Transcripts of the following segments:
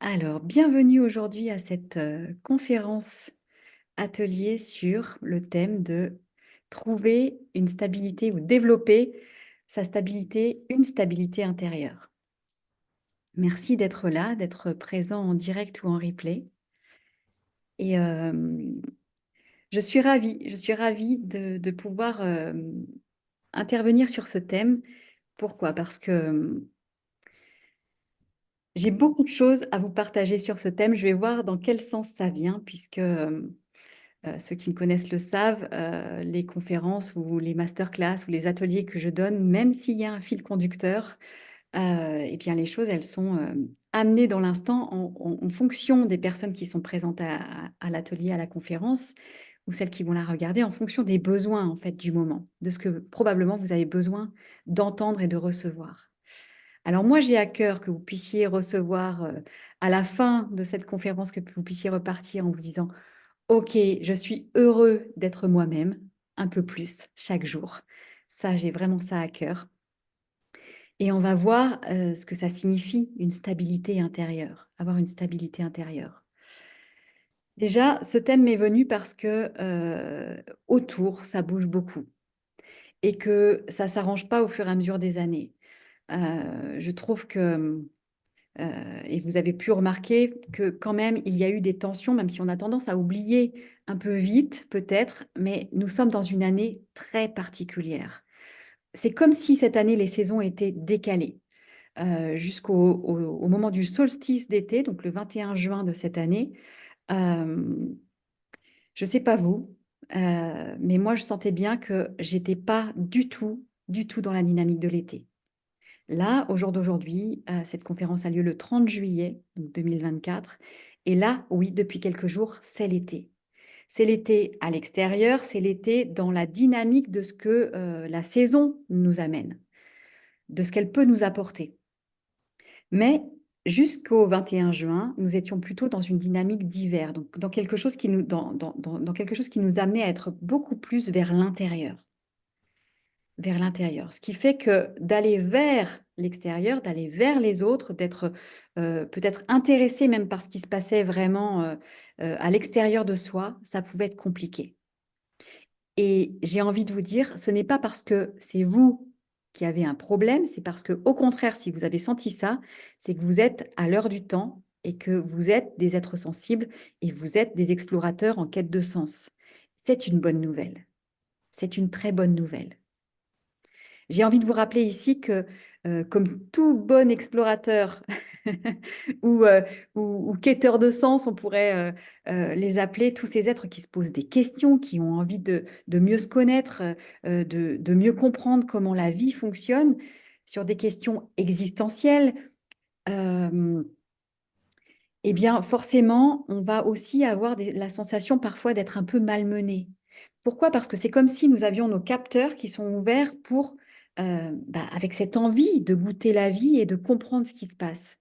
Alors, bienvenue aujourd'hui à cette conférence atelier sur le thème de trouver une stabilité ou développer sa stabilité, une stabilité intérieure. Merci d'être là, d'être présent en direct ou en replay. Et je suis ravie de pouvoir intervenir sur ce thème. Pourquoi? Parce que j'ai beaucoup de choses à vous partager sur ce thème. Je vais voir dans quel sens ça vient, puisque ceux qui me connaissent le savent, les conférences ou les masterclass ou les ateliers que je donne, même s'il y a un fil conducteur, eh bien les choses, elles sont amenées dans l'instant en fonction des personnes qui sont présentes à l'atelier, à la conférence, ou celles qui vont la regarder, en fonction des besoins en fait du moment, de ce que probablement vous avez besoin d'entendre et de recevoir. Alors moi, j'ai à cœur que vous puissiez recevoir à la fin de cette conférence, que vous puissiez repartir en vous disant: OK, je suis heureux d'être moi-même un peu plus chaque jour. Ça, j'ai vraiment ça à cœur. Et on va voir ce que ça signifie, une stabilité intérieure, avoir une stabilité intérieure. Déjà, ce thème m'est venu parce que autour, ça bouge beaucoup et que ça s'arrange pas au fur et à mesure des années. Je trouve que et vous avez pu remarquer que quand même, il y a eu des tensions, même si on a tendance à oublier un peu vite, peut-être, mais nous sommes dans une année très particulière. C'est comme si cette année, les saisons étaient décalées jusqu'au moment du solstice d'été, donc le 21 juin de cette année. Euh, je ne sais pas vous, mais moi, je sentais bien que j'étais pas du tout dans la dynamique de l'été. Là, au jour d'aujourd'hui, cette conférence a lieu le 30 juillet donc 2024. Et là, oui, depuis quelques jours, c'est l'été. C'est l'été à l'extérieur, c'est l'été dans la dynamique de ce que la saison nous amène, de ce qu'elle peut nous apporter. Mais jusqu'au 21 juin, nous étions plutôt dans une dynamique d'hiver, donc dans quelque chose qui nous, dans quelque chose qui nous amenait à être beaucoup plus vers l'intérieur. Vers l'intérieur. Ce qui fait que d'aller vers l'extérieur, d'aller vers les autres, d'être peut-être intéressé même par ce qui se passait vraiment à l'extérieur de soi, ça pouvait être compliqué. Et j'ai envie de vous dire, ce n'est pas parce que c'est vous qui avez un problème, c'est parce que, au contraire, si vous avez senti ça, c'est que vous êtes à l'heure du temps et que vous êtes des êtres sensibles et vous êtes des explorateurs en quête de sens. C'est une bonne nouvelle. C'est une très bonne nouvelle. J'ai envie de vous rappeler ici que, comme tout bon explorateur ou, ou quêteur de sens, on pourrait les appeler, tous ces êtres qui se posent des questions, qui ont envie de mieux se connaître, de mieux comprendre comment la vie fonctionne, sur des questions existentielles, eh bien, forcément, on va aussi avoir la sensation parfois d'être un peu malmené. Pourquoi? Parce que c'est comme si nous avions nos capteurs qui sont ouverts pour, avec cette envie de goûter la vie et de comprendre ce qui se passe.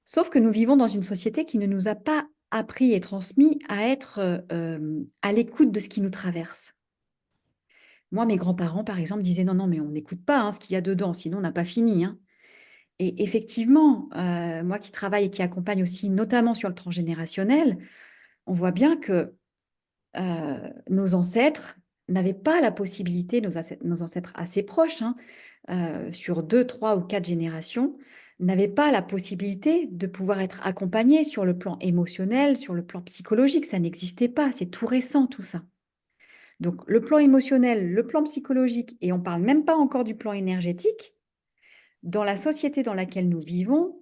Sauf que nous vivons dans une société qui ne nous a pas appris et transmis à être à l'écoute de ce qui nous traverse. Moi, mes grands-parents, par exemple, disaient non, non, mais on n'écoute pas hein, ce qu'il y a dedans, sinon on n'a pas fini, hein. Et effectivement, moi qui travaille et qui accompagne aussi, notamment sur le transgénérationnel, on voit bien que nos ancêtres n'avaient pas la possibilité, nos ancêtres assez proches, hein, sur 2, 3 ou 4 générations, n'avaient pas la possibilité de pouvoir être accompagnés sur le plan émotionnel, sur le plan psychologique. Ça n'existait pas, c'est tout récent tout ça. Donc le plan émotionnel, le plan psychologique, et on ne parle même pas encore du plan énergétique, dans la société dans laquelle nous vivons,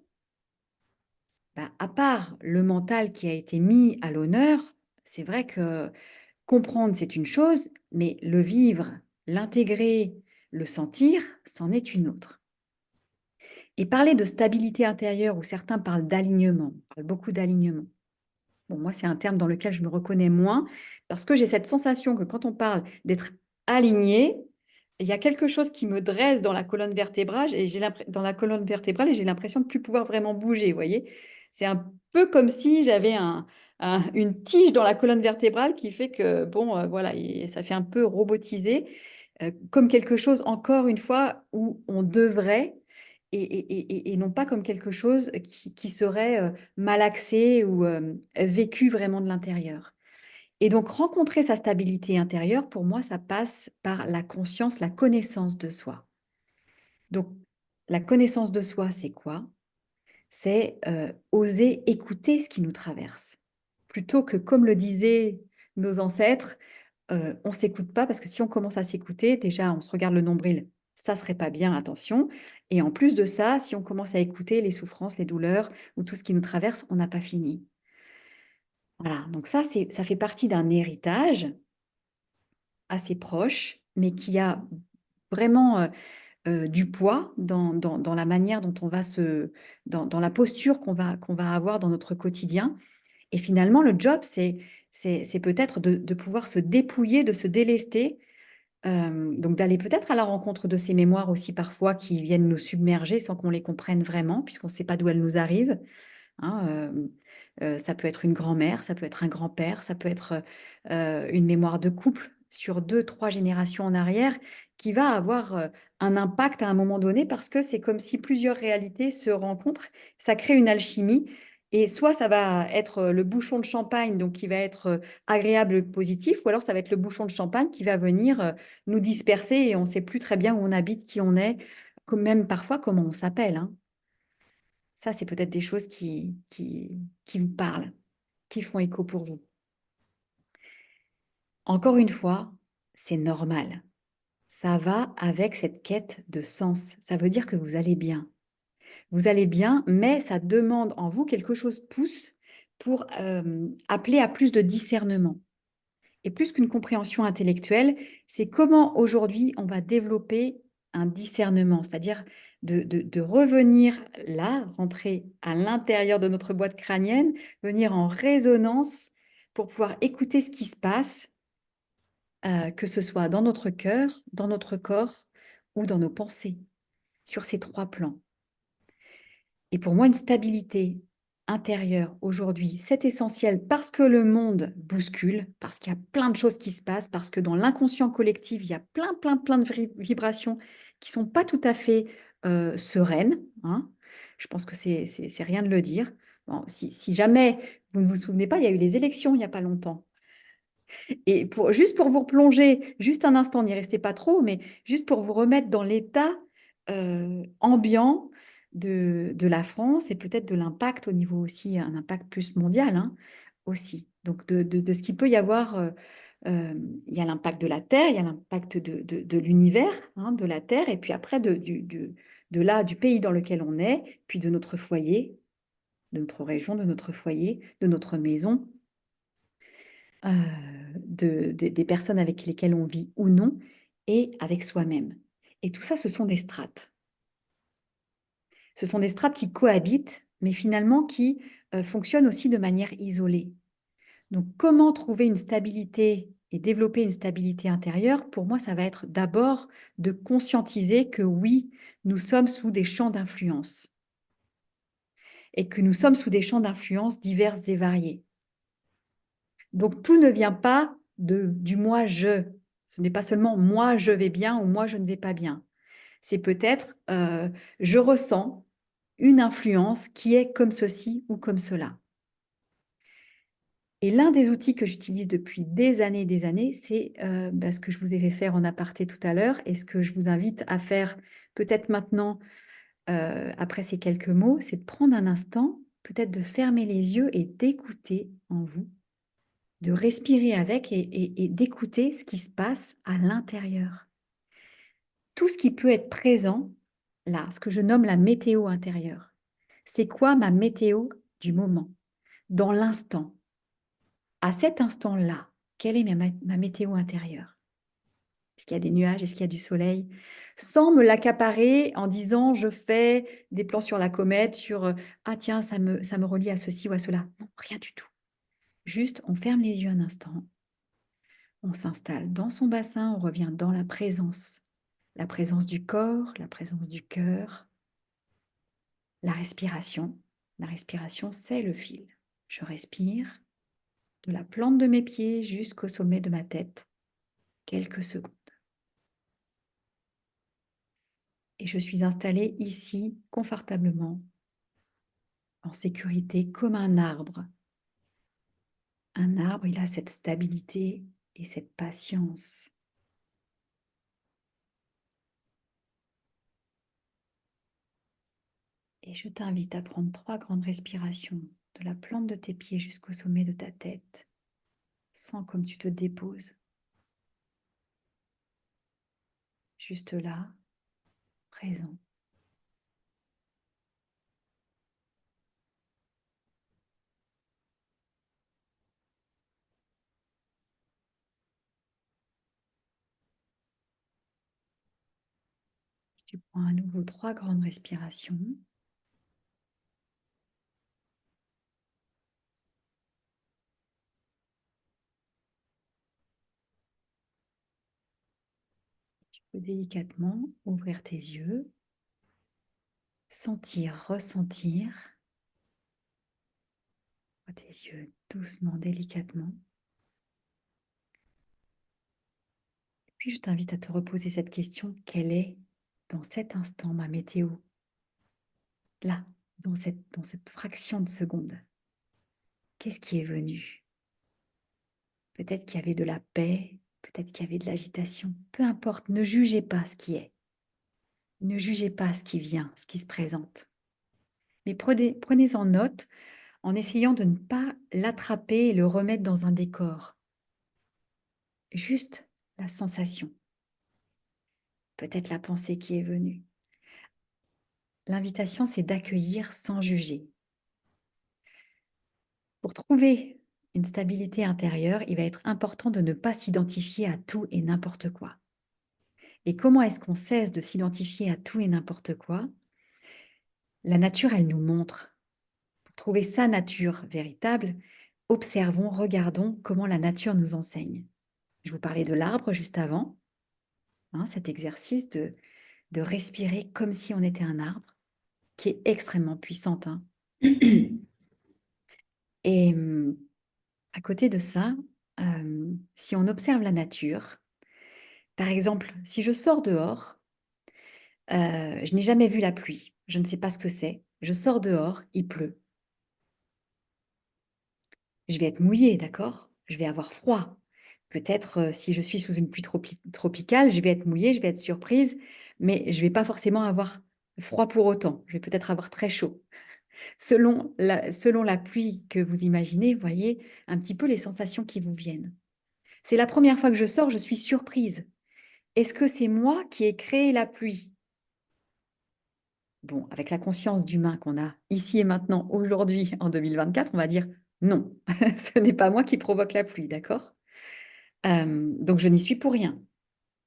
à part le mental qui a été mis à l'honneur, c'est vrai que comprendre, c'est une chose, mais le vivre, l'intégrer, le sentir, c'en est une autre. Et parler de stabilité intérieure, où certains parlent d'alignement, on parle beaucoup d'alignement. Bon, moi, c'est un terme dans lequel je me reconnais moins, parce que j'ai cette sensation que quand on parle d'être aligné, il y a quelque chose qui me dresse dans la colonne vertébrale et j'ai l'impression de ne plus pouvoir vraiment bouger, vous voyez. C'est un peu comme si j'avais une tige dans la colonne vertébrale qui fait que, bon, voilà, ça fait un peu robotisé, comme quelque chose, encore une fois, où on devrait. et non pas comme quelque chose qui serait malaxé ou vécu vraiment de l'intérieur. Et donc, rencontrer sa stabilité intérieure, pour moi, ça passe par la conscience, la connaissance de soi. Donc, la connaissance de soi, c'est quoi? C'est oser écouter ce qui nous traverse. Plutôt que, comme le disaient nos ancêtres, on ne s'écoute pas parce que si on commence à s'écouter, déjà, on se regarde le nombril, ça ne serait pas bien, attention. Et en plus de ça, si on commence à écouter les souffrances, les douleurs ou tout ce qui nous traverse, on n'a pas fini. Voilà, donc ça fait partie d'un héritage assez proche, mais qui a vraiment du poids dans la manière dont on va dans la posture qu'on va avoir dans notre quotidien. Et finalement, le job, c'est peut-être de pouvoir se dépouiller, de se délester, donc d'aller peut-être à la rencontre de ces mémoires aussi parfois qui viennent nous submerger sans qu'on les comprenne vraiment, puisqu'on ne sait pas d'où elles nous arrivent. Hein, ça peut être une grand-mère, ça peut être un grand-père, ça peut être une mémoire de couple sur 2, 3 générations en arrière qui va avoir un impact à un moment donné parce que c'est comme si plusieurs réalités se rencontrent, ça crée une alchimie et soit ça va être le bouchon de champagne donc qui va être agréable, positif, ou alors ça va être le bouchon de champagne qui va venir nous disperser et on ne sait plus très bien où on habite, qui on est, même parfois comment on s'appelle, hein. Ça, c'est peut-être des choses qui vous parlent, qui font écho pour vous. Encore une fois, c'est normal. Ça va avec cette quête de sens. Ça veut dire que vous allez bien. Vous allez bien, mais ça demande en vous quelque chose pousse pour appeler à plus de discernement. Et plus qu'une compréhension intellectuelle, c'est comment aujourd'hui on va développer un discernement, c'est-à-dire de revenir là, rentrer à l'intérieur de notre boîte crânienne, venir en résonance pour pouvoir écouter ce qui se passe, que ce soit dans notre cœur, dans notre corps ou dans nos pensées, sur ces 3 plans. Et pour moi, une stabilité intérieure aujourd'hui, c'est essentiel parce que le monde bouscule, parce qu'il y a plein de choses qui se passent, parce que dans l'inconscient collectif, il y a plein de vibrations qui sont pas tout à fait sereines, hein. Je pense que c'est rien de le dire. Bon, si jamais vous ne vous souvenez pas, il y a eu les élections il n'y a pas longtemps. Et juste pour vous replonger, juste un instant, n'y restez pas trop, mais juste pour vous remettre dans l'état ambiant de la France et peut-être de l'impact au niveau aussi, un impact plus mondial, hein, aussi. Donc de ce qu'il peut y avoir, il y a l'impact de la Terre, il y a l'impact de l'univers, hein, de la Terre, et puis après de là, du pays dans lequel on est, puis de notre foyer, de notre région, de notre foyer, de notre maison, des personnes avec lesquelles on vit ou non, et avec soi-même. Et tout ça, ce sont des strates. Ce sont des strates qui cohabitent, mais finalement qui fonctionnent aussi de manière isolée. Donc, comment trouver une stabilité et développer une stabilité intérieure? Pour moi, ça va être d'abord de conscientiser que oui, nous sommes sous des champs d'influence et que nous sommes sous des champs d'influence divers et variés. Donc, tout ne vient pas du moi-je. Ce n'est pas seulement moi, je vais bien ou moi, je ne vais pas bien. C'est peut-être je ressens une influence qui est comme ceci ou comme cela. Et l'un des outils que j'utilise depuis des années, c'est ce que je vous ai fait faire en aparté tout à l'heure et ce que je vous invite à faire peut-être maintenant, après ces quelques mots, c'est de prendre un instant, peut-être de fermer les yeux et d'écouter en vous, de respirer avec et d'écouter ce qui se passe à l'intérieur. Tout ce qui peut être présent, là, ce que je nomme la météo intérieure. C'est quoi ma météo du moment, dans l'instant? À cet instant-là, quelle est ma météo intérieure? Est-ce qu'il y a des nuages? Est-ce qu'il y a du soleil? Sans me l'accaparer en disant je fais des plans sur la comète, sur ah tiens, ça me relie à ceci ou à cela. Non, rien du tout. Juste, on ferme les yeux un instant, on s'installe dans son bassin, on revient dans la présence. La présence du corps, la présence du cœur, la respiration. La respiration, c'est le fil. Je respire de la plante de mes pieds jusqu'au sommet de ma tête. Quelques secondes. Et je suis installée ici, confortablement, en sécurité, comme un arbre. Un arbre, il a cette stabilité et cette patience. Et je t'invite à prendre 3 grandes respirations de la plante de tes pieds jusqu'au sommet de ta tête. Sens comme tu te déposes. Juste là, présent. Tu prends à nouveau 3 grandes respirations. Tu peux délicatement ouvrir tes yeux, sentir, ressentir. Ouvre tes yeux doucement, délicatement. Puis je t'invite à te reposer cette question, quelle est dans cet instant ma météo? Là, dans cette fraction de seconde. Qu'est-ce qui est venu? Peut-être qu'il y avait de la paix, peut-être qu'il y avait de l'agitation. Peu importe, ne jugez pas ce qui est. Ne jugez pas ce qui vient, ce qui se présente. Mais prenez-en note en essayant de ne pas l'attraper et le remettre dans un décor. Juste la sensation. Peut-être la pensée qui est venue. L'invitation, c'est d'accueillir sans juger. Pour trouver une stabilité intérieure, il va être important de ne pas s'identifier à tout et n'importe quoi. Et comment est-ce qu'on cesse de s'identifier à tout et n'importe quoi? La nature, elle nous montre. Pour trouver sa nature véritable, observons, regardons comment la nature nous enseigne. Je vous parlais de l'arbre juste avant, hein, cet exercice de respirer comme si on était un arbre, qui est extrêmement puissante. Hein. Et à côté de ça, si on observe la nature, par exemple, si je sors dehors, je n'ai jamais vu la pluie, je ne sais pas ce que c'est, je sors dehors, il pleut. Je vais être mouillée, d'accord? Je vais avoir froid. Peut-être, si je suis sous une pluie tropicale, je vais être mouillée, je vais être surprise, mais je vais pas forcément avoir froid pour autant. Je vais peut-être avoir très chaud. Selon la pluie que vous imaginez, voyez un petit peu les sensations qui vous viennent. C'est la première fois que je sors, je suis surprise. Est-ce que c'est moi qui ai créé la pluie? Bon, avec la conscience d'humain qu'on a ici et maintenant, aujourd'hui, en 2024, on va dire non, ce n'est pas moi qui provoque la pluie, d'accord? Donc je n'y suis pour rien.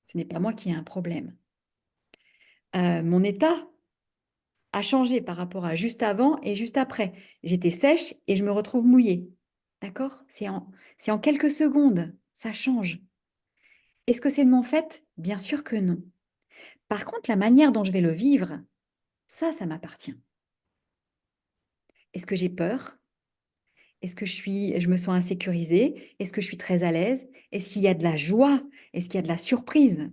Ce n'est pas moi qui ai un problème. Mon état a changé par rapport à juste avant et juste après. J'étais sèche et je me retrouve mouillée. D'accord? C'est en quelques secondes. Ça change. Est-ce que c'est de mon fait? Bien sûr que non. Par contre, la manière dont je vais le vivre, ça m'appartient. Est-ce que j'ai peur? Est-ce que je me sens insécurisée? Est-ce que je suis très à l'aise? Est-ce qu'il y a de la joie? Est-ce qu'il y a de la surprise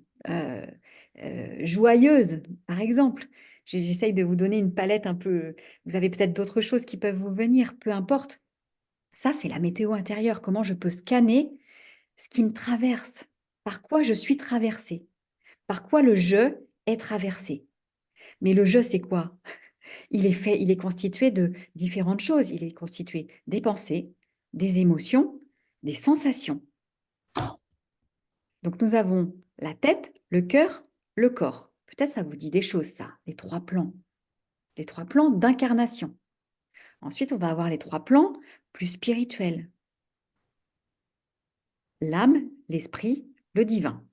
joyeuse, par exemple? J'essaye de vous donner une palette un peu. Vous avez peut-être d'autres choses qui peuvent vous venir, peu importe. Ça, c'est la météo intérieure. Comment je peux scanner ce qui me traverse? Par quoi je suis traversée? Par quoi le je est traversé? Mais le je, c'est quoi? Il est constitué de différentes choses. Il est constitué des pensées, des émotions, des sensations. Donc nous avons la tête, le cœur, le corps. Peut-être ça vous dit des choses, ça, les 3 plans d'incarnation. Ensuite, on va avoir les 3 plans plus spirituels. L'âme, l'esprit, le divin.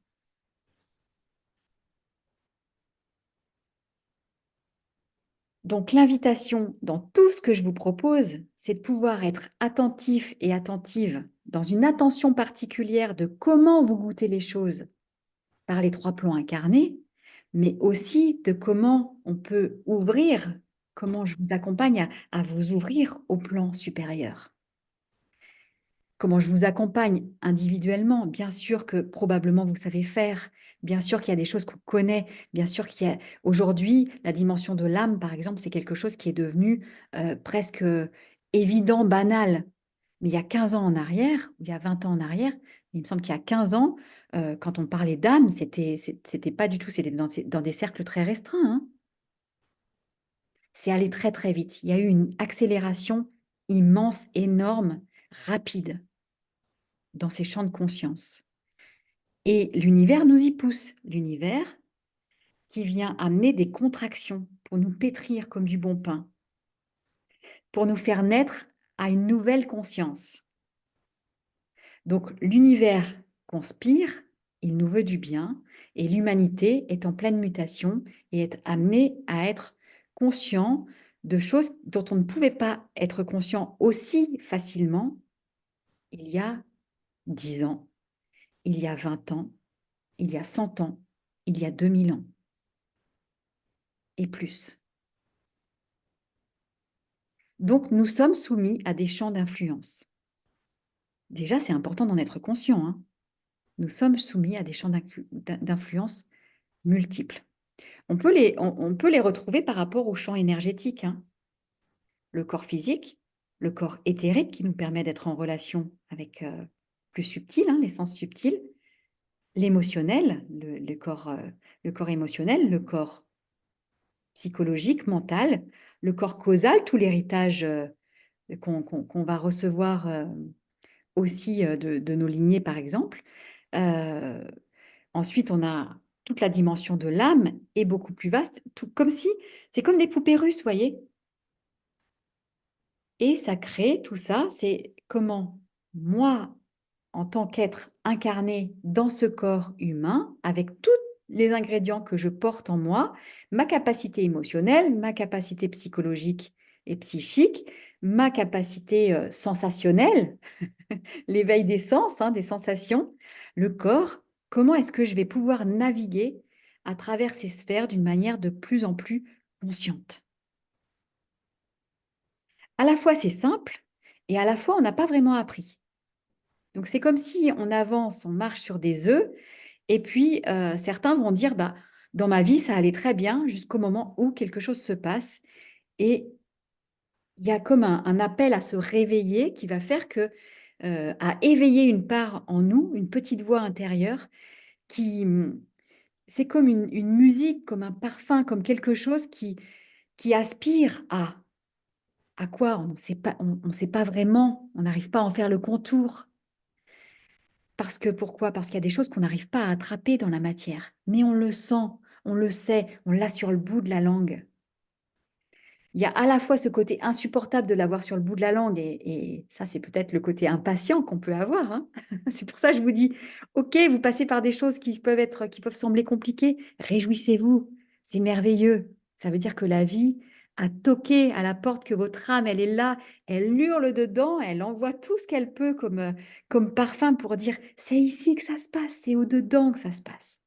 Donc l'invitation dans tout ce que je vous propose, c'est de pouvoir être attentif et attentive dans une attention particulière de comment vous goûtez les choses par les 3 plans incarnés, mais aussi de comment on peut ouvrir, comment je vous accompagne à vous ouvrir au plan supérieur. comment je vous accompagne individuellement. Bien sûr que probablement vous savez faire, bien sûr qu'il y a des choses qu'on connaît, bien sûr qu'il y a aujourd'hui la dimension de l'âme, par exemple, c'est quelque chose qui est devenu presque évident, banal. Mais il y a 15 ans en arrière, ou il y a 20 ans en arrière, il me semble qu'il y a 15 ans, quand on parlait d'âme, c'était pas du tout, c'était dans des cercles très restreints, hein. C'est allé très très vite. Il y a eu une accélération immense, énorme, rapide dans ces champs de conscience. Et l'univers nous y pousse. L'univers qui vient amener des contractions pour nous pétrir comme du bon pain, pour nous faire naître à une nouvelle conscience. Donc l'univers conspire, il nous veut du bien, et l'humanité est en pleine mutation et est amenée à être conscient de choses dont on ne pouvait pas être conscient aussi facilement il y a 10 ans, il y a 20 ans, il y a 100 ans, il y a 2000 ans et plus. Donc, nous sommes soumis à des champs d'influence. Déjà, c'est important d'en être conscient, hein. Nous sommes soumis à des champs d'influence multiples. On peut les retrouver par rapport aux champs énergétiques, hein. Le corps physique, le corps éthérique qui nous permet d'être en relation avec plus subtil, hein, les sens subtils, l'émotionnel, le corps émotionnel, le corps psychologique, mental, le corps causal, tout l'héritage qu'on va recevoir aussi de nos lignées, par exemple. Euh, Ensuite, on a toute la dimension de l'âme est beaucoup plus vaste, tout, comme si c'est comme des poupées russes, voyez. Et ça crée tout ça, c'est comment moi, en tant qu'être incarné dans ce corps humain, avec tous les ingrédients que je porte en moi, ma capacité émotionnelle, ma capacité psychologique et psychique, ma capacité sensationnelle, l'éveil des sens, hein, des sensations, le corps, comment est-ce que je vais pouvoir naviguer à travers ces sphères d'une manière de plus en plus consciente. À la fois, c'est simple et à la fois, on n'a pas vraiment appris. Donc, c'est comme si on avance, on marche sur des œufs et puis certains vont dire, bah, dans ma vie, ça allait très bien jusqu'au moment où quelque chose se passe et il y a comme un appel à se réveiller qui va faire que, à éveiller une part en nous, une petite voix intérieure qui, c'est comme une musique, comme un parfum, comme quelque chose qui aspire à quoi? On ne sait pas, on sait pas vraiment, on n'arrive pas à en faire le contour. Parce que pourquoi? Parce qu'il y a des choses qu'on n'arrive pas à attraper dans la matière, mais on le sent, on le sait, on l'a sur le bout de la langue. Il y a à la fois ce côté insupportable de l'avoir sur le bout de la langue, et ça, c'est peut-être le côté impatient qu'on peut avoir, hein. C'est pour ça que je vous dis, OK, vous passez par des choses qui peuvent sembler compliquées, réjouissez-vous, c'est merveilleux. Ça veut dire que la vie a toqué à la porte, que votre âme, elle est là, elle hurle dedans, elle envoie tout ce qu'elle peut comme parfum pour dire, c'est ici que ça se passe, c'est au-dedans que ça se passe,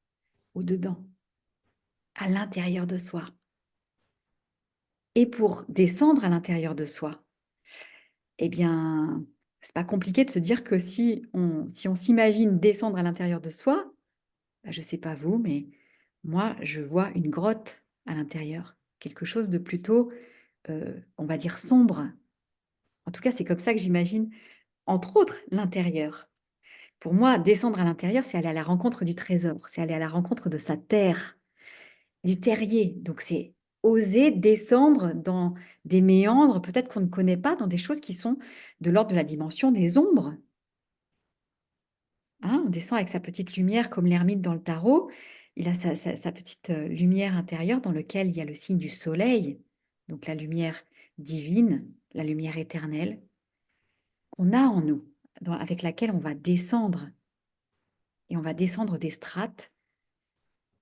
au-dedans, à l'intérieur de soi. Et pour descendre à l'intérieur de soi, eh bien, c'est pas compliqué de se dire que si on s'imagine descendre à l'intérieur de soi, bah, je sais pas vous, mais moi, je vois une grotte à l'intérieur, quelque chose de plutôt, on va dire, sombre. En tout cas, c'est comme ça que j'imagine, entre autres, l'intérieur. Pour moi, descendre à l'intérieur, c'est aller à la rencontre du trésor, c'est aller à la rencontre de sa terre, du terrier. Donc, c'est oser descendre dans des méandres, peut-être qu'on ne connaît pas, dans des choses qui sont de l'ordre de la dimension des ombres. Hein, on descend avec sa petite lumière comme l'ermite dans le tarot. Il a sa petite lumière intérieure dans laquelle il y a le signe du soleil, donc la lumière divine, la lumière éternelle qu'on a en nous, avec laquelle on va descendre. Et on va descendre des strates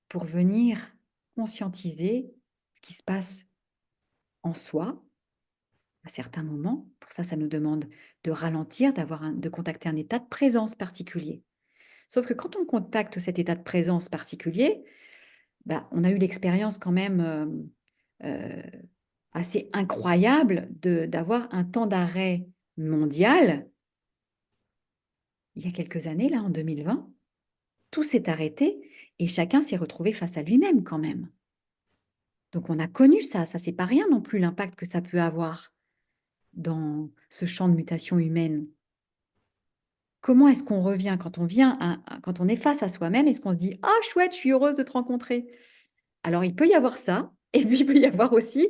pour venir conscientiser ce qui se passe en soi à certains moments. Pour ça, ça nous demande de ralentir, de contacter un état de présence particulier. Sauf que quand on contacte cet état de présence particulier, bah, on a eu l'expérience quand même euh, assez incroyable d'avoir un temps d'arrêt mondial il y a quelques années, là, en 2020, tout s'est arrêté et chacun s'est retrouvé face à lui-même quand même. Donc on a connu ça, c'est pas rien non plus l'impact que ça peut avoir dans ce champ de mutation humaine. Comment est-ce qu'on revient quand quand on est face à soi-même, est-ce qu'on se dit: «Ah chouette, je suis heureuse de te rencontrer». Alors il peut y avoir ça et puis il peut y avoir aussi: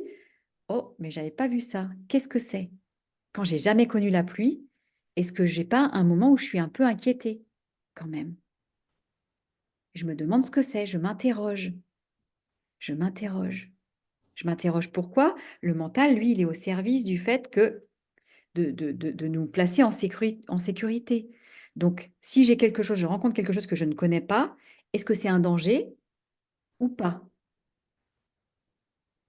«Oh mais j'avais pas vu ça, qu'est-ce que c'est?» Quand j'ai jamais connu la pluie, est-ce que j'ai pas un moment où je suis un peu inquiétée quand même? Je me demande ce que c'est, je m'interroge, je m'interroge. Je m'interroge pourquoi le mental, lui, il est au service du fait que de nous placer en sécurité. Donc, si j'ai quelque chose, je rencontre quelque chose que je ne connais pas, est-ce que c'est un danger ou pas?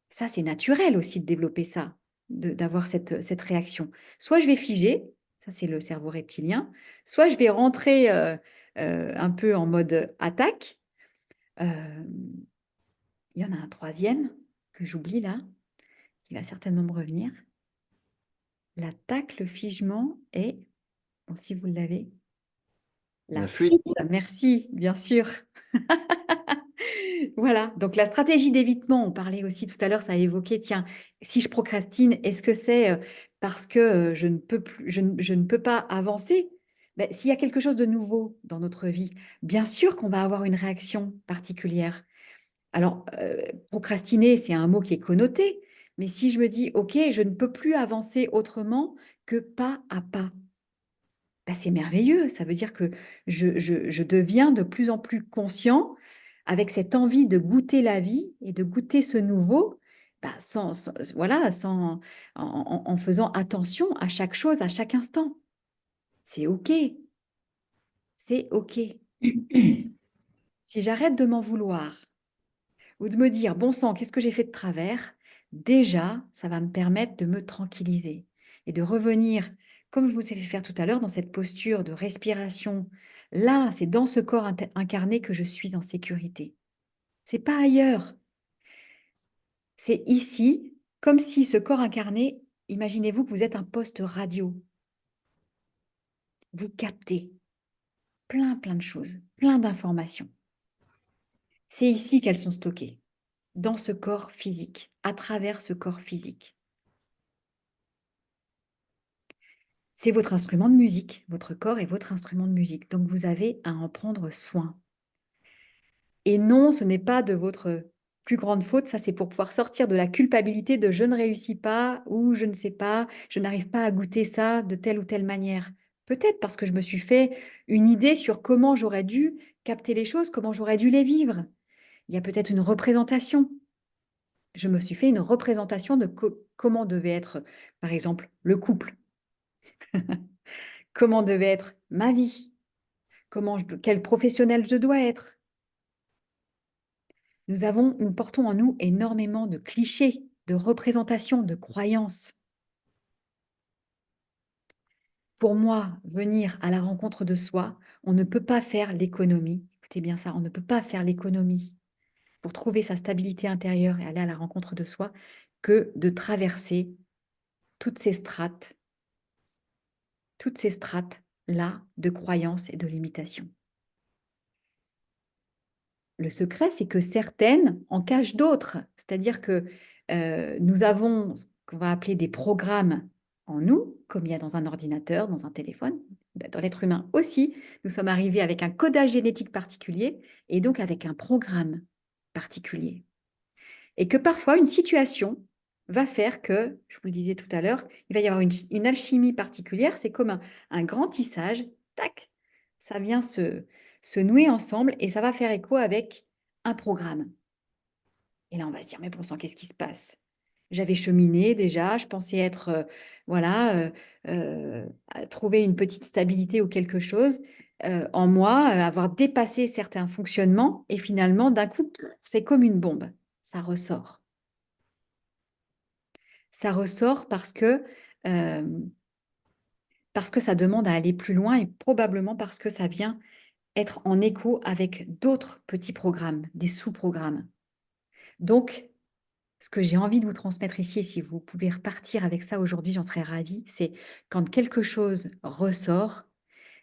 Ça, c'est naturel aussi de développer ça, d'avoir cette réaction. Soit je vais figer, ça c'est le cerveau reptilien, soit je vais rentrer un peu en mode attaque. Euh, il y en a un troisième que j'oublie là, qui va certainement me revenir. L'attaque, le figement et, bon, si vous l'avez, la La fuite. fuite. Merci, bien sûr. Voilà, donc la stratégie d'évitement, on parlait aussi tout à l'heure, ça a évoqué, tiens, si je procrastine, est-ce que c'est parce que je ne peux plus, je ne peux pas avancer? Ben, s'il y a quelque chose de nouveau dans notre vie, bien sûr qu'on va avoir une réaction particulière. Alors, procrastiner, c'est un mot qui est connoté, mais si je me dis, OK, je ne peux plus avancer autrement que pas à pas, bah, c'est merveilleux. Ça veut dire que je deviens de plus en plus conscient avec cette envie de goûter la vie et de goûter ce nouveau, bah, voilà, en faisant attention à chaque chose, à chaque instant. C'est OK, c'est OK. Si j'arrête de m'en vouloir ou de me dire, bon sang, qu'est-ce que j'ai fait de travers? Déjà, ça va me permettre de me tranquilliser et de revenir, comme je vous ai fait faire tout à l'heure, dans cette posture de respiration. Là, c'est dans ce corps incarné que je suis en sécurité. C'est pas ailleurs. C'est ici, comme si ce corps incarné, imaginez-vous que vous êtes un poste radio. Vous captez plein de choses, plein d'informations. C'est ici qu'elles sont stockées, dans ce corps physique, à travers ce corps physique. C'est votre instrument de musique. Votre corps est votre instrument de musique. Donc, vous avez à en prendre soin. Et non, ce n'est pas de votre plus grande faute. Ça, c'est pour pouvoir sortir de la culpabilité de je ne réussis pas ou je ne sais pas, je n'arrive pas à goûter ça de telle ou telle manière. Peut-être parce que je me suis fait une idée sur comment j'aurais dû capter les choses, comment j'aurais dû les vivre. Il y a peut-être une représentation. Je me suis fait une représentation de comment devait être, par exemple, le couple, comment devait être ma vie, quel professionnel je dois être. Nous portons en nous énormément de clichés, de représentations, de croyances. Pour moi, venir à la rencontre de soi, on ne peut pas faire l'économie. Écoutez bien ça, on ne peut pas faire l'économie pour trouver sa stabilité intérieure et aller à la rencontre de soi que de traverser toutes toutes ces strates-là de croyances et de limitations. Le secret, c'est que certaines en cachent d'autres. C'est-à-dire que nous avons ce qu'on va appeler des programmes en nous, comme il y a dans un ordinateur, dans un téléphone. Dans l'être humain aussi, nous sommes arrivés avec un codage génétique particulier et donc avec un programme particulier. Et que parfois, une situation va faire que, je vous le disais tout à l'heure, il va y avoir une alchimie particulière. C'est comme un grand tissage, tac, ça vient se nouer ensemble et ça va faire écho avec un programme. Et là, on va se dire, mais bon sang, qu'est-ce qui se passe? J'avais cheminé déjà, je pensais être, voilà, trouver une petite stabilité ou quelque chose en moi, avoir dépassé certains fonctionnements et finalement, d'un coup, c'est comme une bombe, ça ressort. Ça ressort parce que ça demande à aller plus loin et probablement parce que ça vient être en écho avec d'autres petits programmes, des sous-programmes. Donc, ce que j'ai envie de vous transmettre ici, et si vous pouvez repartir avec ça aujourd'hui, j'en serais ravie, c'est quand quelque chose ressort,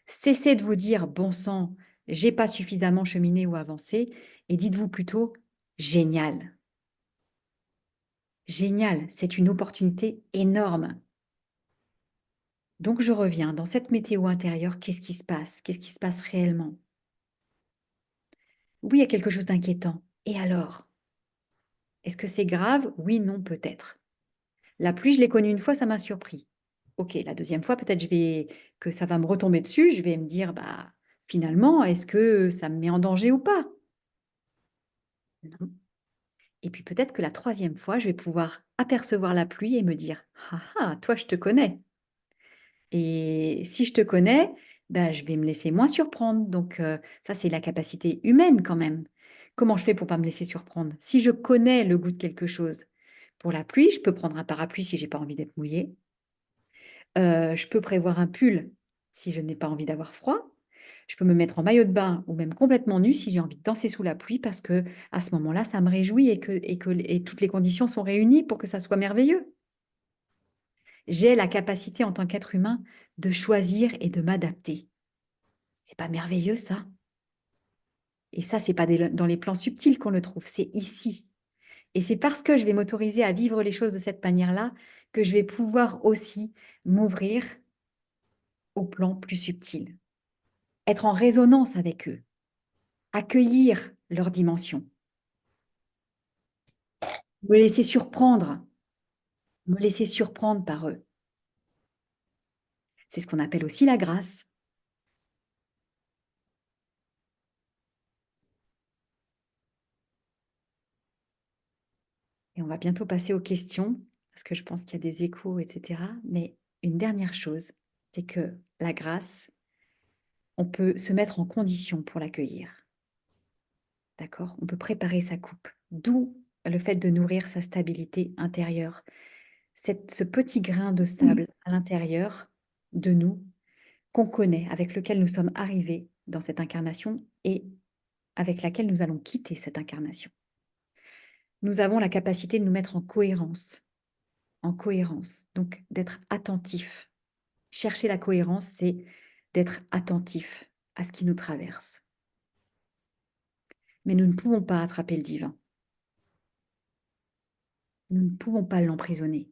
Cessez de vous dire, bon sang, j'ai pas suffisamment cheminé ou avancé, et dites-vous plutôt, génial. Génial, c'est une opportunité énorme. Donc, je reviens dans cette météo intérieure, qu'est-ce qui se passe? Qu'est-ce qui se passe réellement? Oui, il y a quelque chose d'inquiétant. Et alors? Est-ce que c'est grave? Oui, non, peut-être. La pluie, je l'ai connue une fois, ça m'a surpris. Ok, la deuxième fois, peut-être que ça va me retomber dessus, je vais me dire, bah, finalement, est-ce que ça me met en danger ou pas? Non. Et puis peut-être que la troisième fois, je vais pouvoir apercevoir la pluie et me dire, ah ah, toi, je te connais. Et si je te connais, bah, je vais me laisser moins surprendre. Donc, ça, c'est la capacité humaine quand même. Comment je fais pour pas me laisser surprendre? Si je connais le goût de quelque chose, pour la pluie, je peux prendre un parapluie si j'ai pas envie d'être mouillée. Je peux prévoir un pull si je n'ai pas envie d'avoir froid. Je peux me mettre en maillot de bain ou même complètement nue si j'ai envie de danser sous la pluie parce que à ce moment-là, ça me réjouit et toutes les conditions sont réunies pour que ça soit merveilleux. J'ai la capacité en tant qu'être humain de choisir et de m'adapter. C'est pas merveilleux ça? Et ça, c'est pas dans les plans subtils qu'on le trouve, c'est ici. Et c'est parce que je vais m'autoriser à vivre les choses de cette manière-là que je vais pouvoir aussi m'ouvrir aux plans plus subtils, être en résonance avec eux, accueillir leur dimension, me laisser surprendre, me laisser surprendre par eux. C'est ce qu'on appelle aussi la grâce. Et on va bientôt passer aux questions, parce que je pense qu'il y a des échos, etc. Mais une dernière chose, c'est que la grâce, on peut se mettre en condition pour l'accueillir. D'accord? On peut préparer sa coupe. D'où le fait de nourrir sa stabilité intérieure. Ce petit grain de sable à l'intérieur de nous, qu'on connaît, avec lequel nous sommes arrivés dans cette incarnation et avec laquelle nous allons quitter cette incarnation. Nous avons la capacité de nous mettre en cohérence, donc d'être attentif. Chercher la cohérence, c'est d'être attentif à ce qui nous traverse. Mais nous ne pouvons pas attraper le divin. Nous ne pouvons pas l'emprisonner.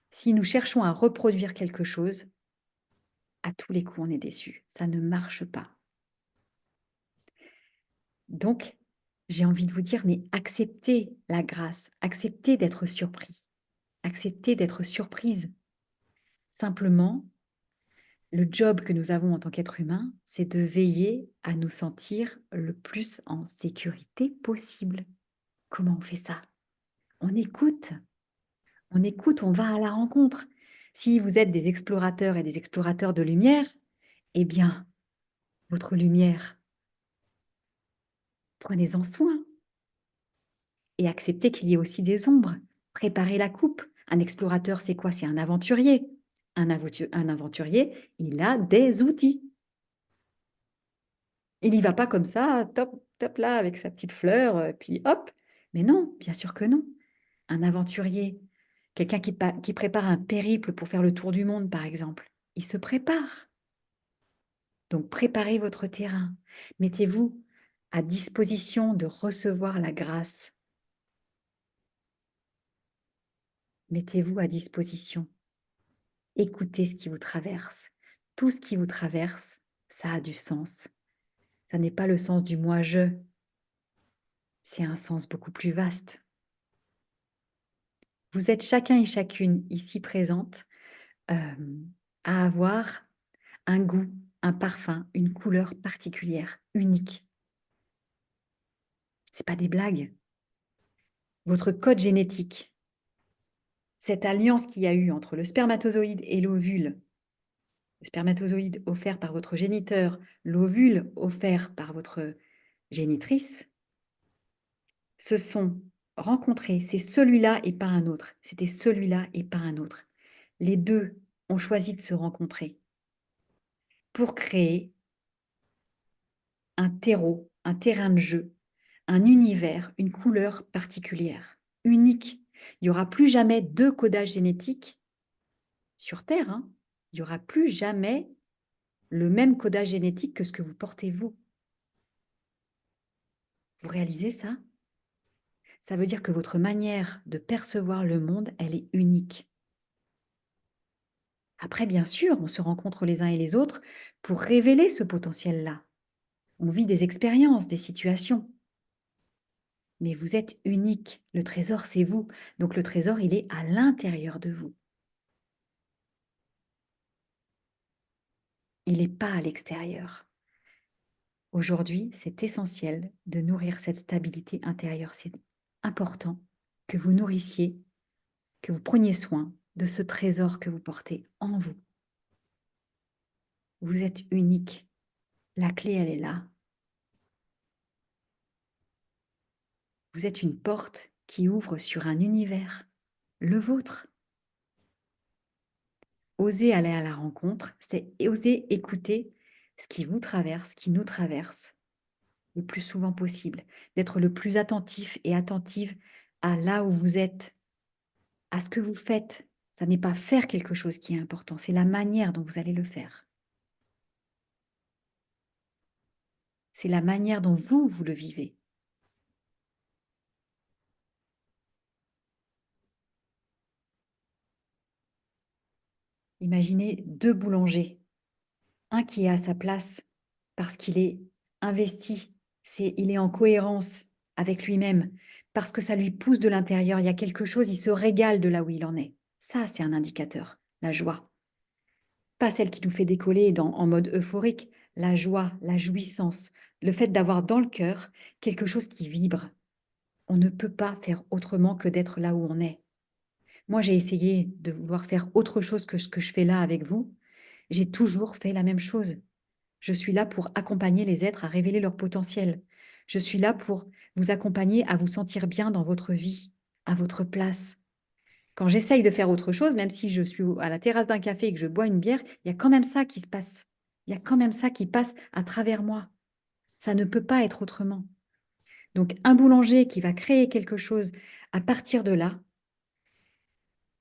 Si nous cherchons à reproduire quelque chose, à tous les coups, on est déçu. Ça ne marche pas. Donc, j'ai envie de vous dire, mais acceptez la grâce, acceptez d'être surpris, acceptez d'être surprise. Simplement, le job que nous avons en tant qu'être humain, c'est de veiller à nous sentir le plus en sécurité possible. Comment on fait ça? On écoute, on va à la rencontre. Si vous êtes des explorateurs et des explorateurs de lumière, eh bien, votre lumière, prenez-en soin et acceptez qu'il y ait aussi des ombres. Préparez la coupe. Un explorateur, c'est quoi? C'est un aventurier. Un aventurier, il a des outils. Il n'y va pas comme ça, top, top là, avec sa petite fleur, puis hop. Mais non, bien sûr que non. Un aventurier, quelqu'un qui prépare un périple pour faire le tour du monde, par exemple, il se prépare. Donc, préparez votre terrain. Mettez-vous à disposition de recevoir la grâce. Mettez-vous à disposition. Écoutez ce qui vous traverse. Tout ce qui vous traverse, ça a du sens. Ça n'est pas le sens du moi-je. C'est un sens beaucoup plus vaste. Vous êtes chacun et chacune ici présente à avoir un goût, un parfum, une couleur particulière, unique. Ce n'est pas des blagues. Votre code génétique, cette alliance qu'il y a eu entre le spermatozoïde et l'ovule, le spermatozoïde offert par votre géniteur, l'ovule offert par votre génitrice, se sont rencontrés. C'est celui-là et pas un autre. C'était celui-là et pas un autre. Les deux ont choisi de se rencontrer pour créer un terreau, un terrain de jeu, un univers, une couleur particulière, unique. Il n'y aura plus jamais deux codages génétiques sur Terre. Hein. Il n'y aura plus jamais le même codage génétique que ce que vous portez vous. Vous réalisez ça? Ça veut dire que votre manière de percevoir le monde, elle est unique. Après, bien sûr, on se rencontre les uns et les autres pour révéler ce potentiel-là. On vit des expériences, des situations. Mais vous êtes unique. Le trésor, c'est vous. Donc le trésor, il est à l'intérieur de vous. Il n'est pas à l'extérieur. Aujourd'hui, c'est essentiel de nourrir cette stabilité intérieure. C'est important que vous nourrissiez, que vous preniez soin de ce trésor que vous portez en vous. Vous êtes unique. La clé, elle est là. Vous êtes une porte qui ouvre sur un univers, le vôtre. Oser aller à la rencontre, c'est oser écouter ce qui vous traverse, ce qui nous traverse le plus souvent possible, d'être le plus attentif et attentive à là où vous êtes, à ce que vous faites. Ça n'est pas faire quelque chose qui est important, c'est la manière dont vous allez le faire. C'est la manière dont vous le vivez. Imaginez deux boulangers, un qui est à sa place parce qu'il est investi, il est en cohérence avec lui-même, parce que ça lui pousse de l'intérieur, il y a quelque chose, il se régale de là où il en est. Ça, c'est un indicateur, la joie. Pas celle qui nous fait décoller en mode euphorique, la joie, la jouissance, le fait d'avoir dans le cœur quelque chose qui vibre. On ne peut pas faire autrement que d'être là où on est. Moi, j'ai essayé de vouloir faire autre chose que ce que je fais là avec vous. J'ai toujours fait la même chose. Je suis là pour accompagner les êtres à révéler leur potentiel. Je suis là pour vous accompagner à vous sentir bien dans votre vie, à votre place. Quand j'essaye de faire autre chose, même si je suis à la terrasse d'un café et que je bois une bière, il y a quand même ça qui se passe. Il y a quand même ça qui passe à travers moi. Ça ne peut pas être autrement. Donc, un boulanger qui va créer quelque chose à partir de là,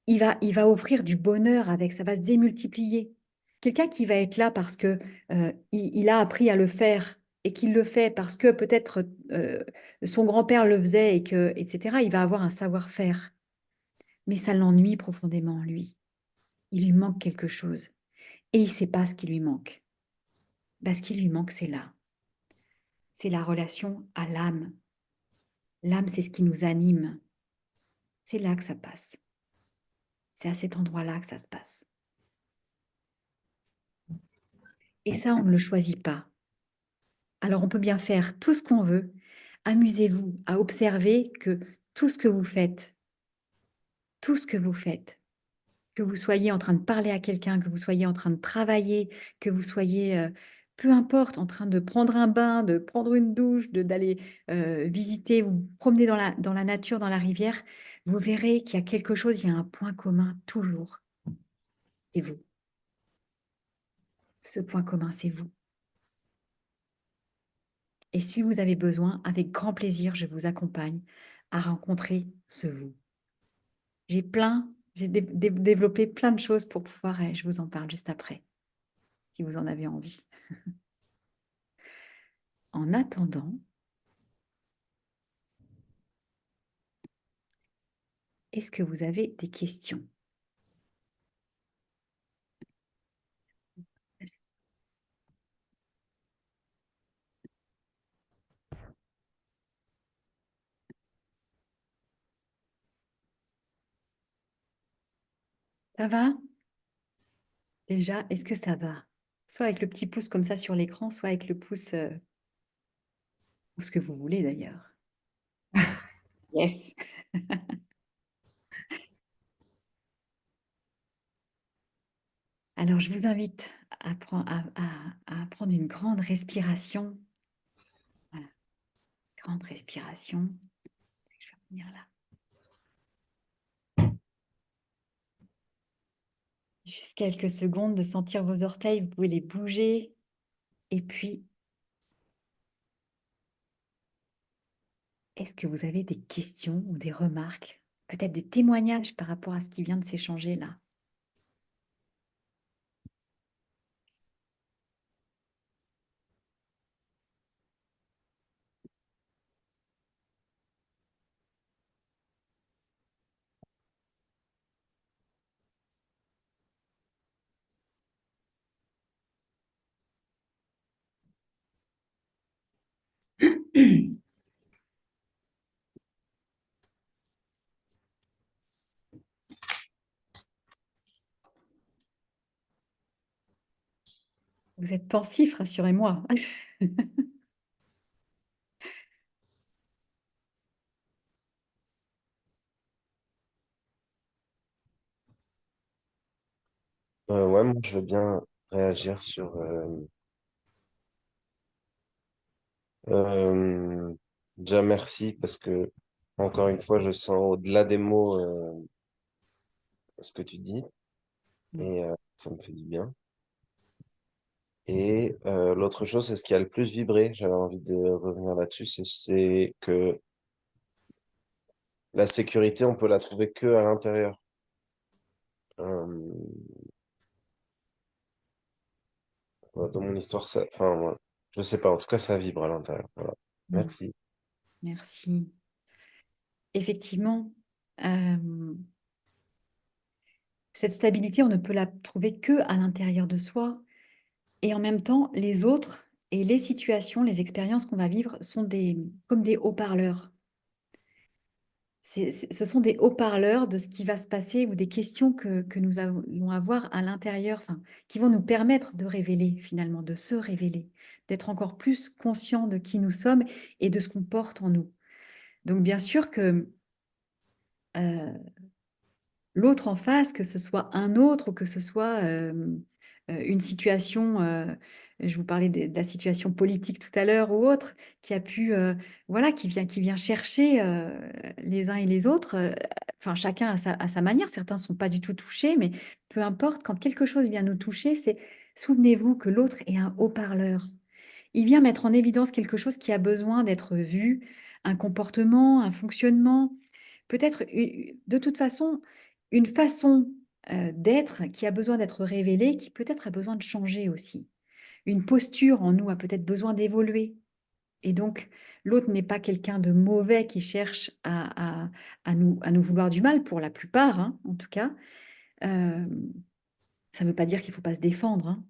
il va offrir du bonheur avec, ça va se démultiplier. Quelqu'un qui va être là parce que il a appris à le faire et qu'il le fait parce que peut-être son grand-père le faisait et que, etc., il va avoir un savoir-faire. Mais ça l'ennuie profondément, lui. Il lui manque quelque chose. Et il ne sait pas ce qui lui manque. Ce qui lui manque, c'est là. C'est la relation à l'âme. L'âme, c'est ce qui nous anime. C'est là que ça passe. C'est à cet endroit-là que ça se passe. Et ça, on ne le choisit pas. Alors, on peut bien faire tout ce qu'on veut. Amusez-vous à observer que tout ce que vous faites, tout ce que vous faites, que vous soyez en train de parler à quelqu'un, que vous soyez en train de travailler, que vous soyez, peu importe, en train de prendre un bain, de prendre une douche, d'aller visiter, vous promener dans la nature, dans la rivière, vous verrez qu'il y a quelque chose, il y a un point commun toujours. C'est vous. Ce point commun, c'est vous. Et si vous avez besoin, avec grand plaisir, je vous accompagne à rencontrer ce vous. J'ai développé plein de choses pour pouvoir, et je vous en parle juste après, si vous en avez envie. En attendant, est-ce que vous avez des questions? Ça va? Déjà, est-ce que ça va? Soit avec le petit pouce comme ça sur l'écran, soit avec le pouce, ou ce que vous voulez d'ailleurs. Yes. Alors, je vous invite à prendre une grande respiration. Voilà, grande respiration. Je vais venir là. Juste quelques secondes de sentir vos orteils, vous pouvez les bouger. Et puis, est-ce que vous avez des questions ou des remarques, peut-être des témoignages par rapport à ce qui vient de s'échanger là? Vous êtes pensif, rassurez-moi. Ouais, moi, je veux bien réagir sur... euh, déjà, merci parce que, encore une fois, je sens au-delà des mots ce que tu dis et ça me fait du bien. Et l'autre chose, c'est ce qui a le plus vibré, j'avais envie de revenir là-dessus, c'est que la sécurité, on peut la trouver que à l'intérieur. Euh, dans mon histoire, ça, enfin, ouais, je sais pas, en tout cas, ça vibre à l'intérieur. Voilà. Mm. Merci. Merci. Effectivement, euh, cette stabilité, on ne peut la trouver que à l'intérieur de soi. Et en même temps, les autres et les situations, les expériences qu'on va vivre sont comme des haut-parleurs. Ce sont des haut-parleurs de ce qui va se passer ou des questions que nous allons avoir à l'intérieur, enfin, qui vont nous permettre de révéler finalement, de se révéler, d'être encore plus conscient de qui nous sommes et de ce qu'on porte en nous. Donc bien sûr que euh, l'autre en face, que ce soit un autre ou que ce soit une situation, je vous parlais de la situation politique tout à l'heure ou autre, qui a pu, voilà, qui vient chercher les uns et les autres, enfin chacun à sa manière, certains ne sont pas du tout touchés, mais peu importe, quand quelque chose vient nous toucher, souvenez-vous que l'autre est un haut-parleur. Il vient mettre en évidence quelque chose qui a besoin d'être vu, un comportement, un fonctionnement, peut-être de toute façon une façon d'être qui a besoin d'être révélée, qui peut-être a besoin de changer aussi. Une posture en nous a peut-être besoin d'évoluer. Et donc, l'autre n'est pas quelqu'un de mauvais qui cherche à nous vouloir du mal, pour la plupart, hein, en tout cas. Euh, Ça ne veut pas dire qu'il ne faut pas se défendre, hein.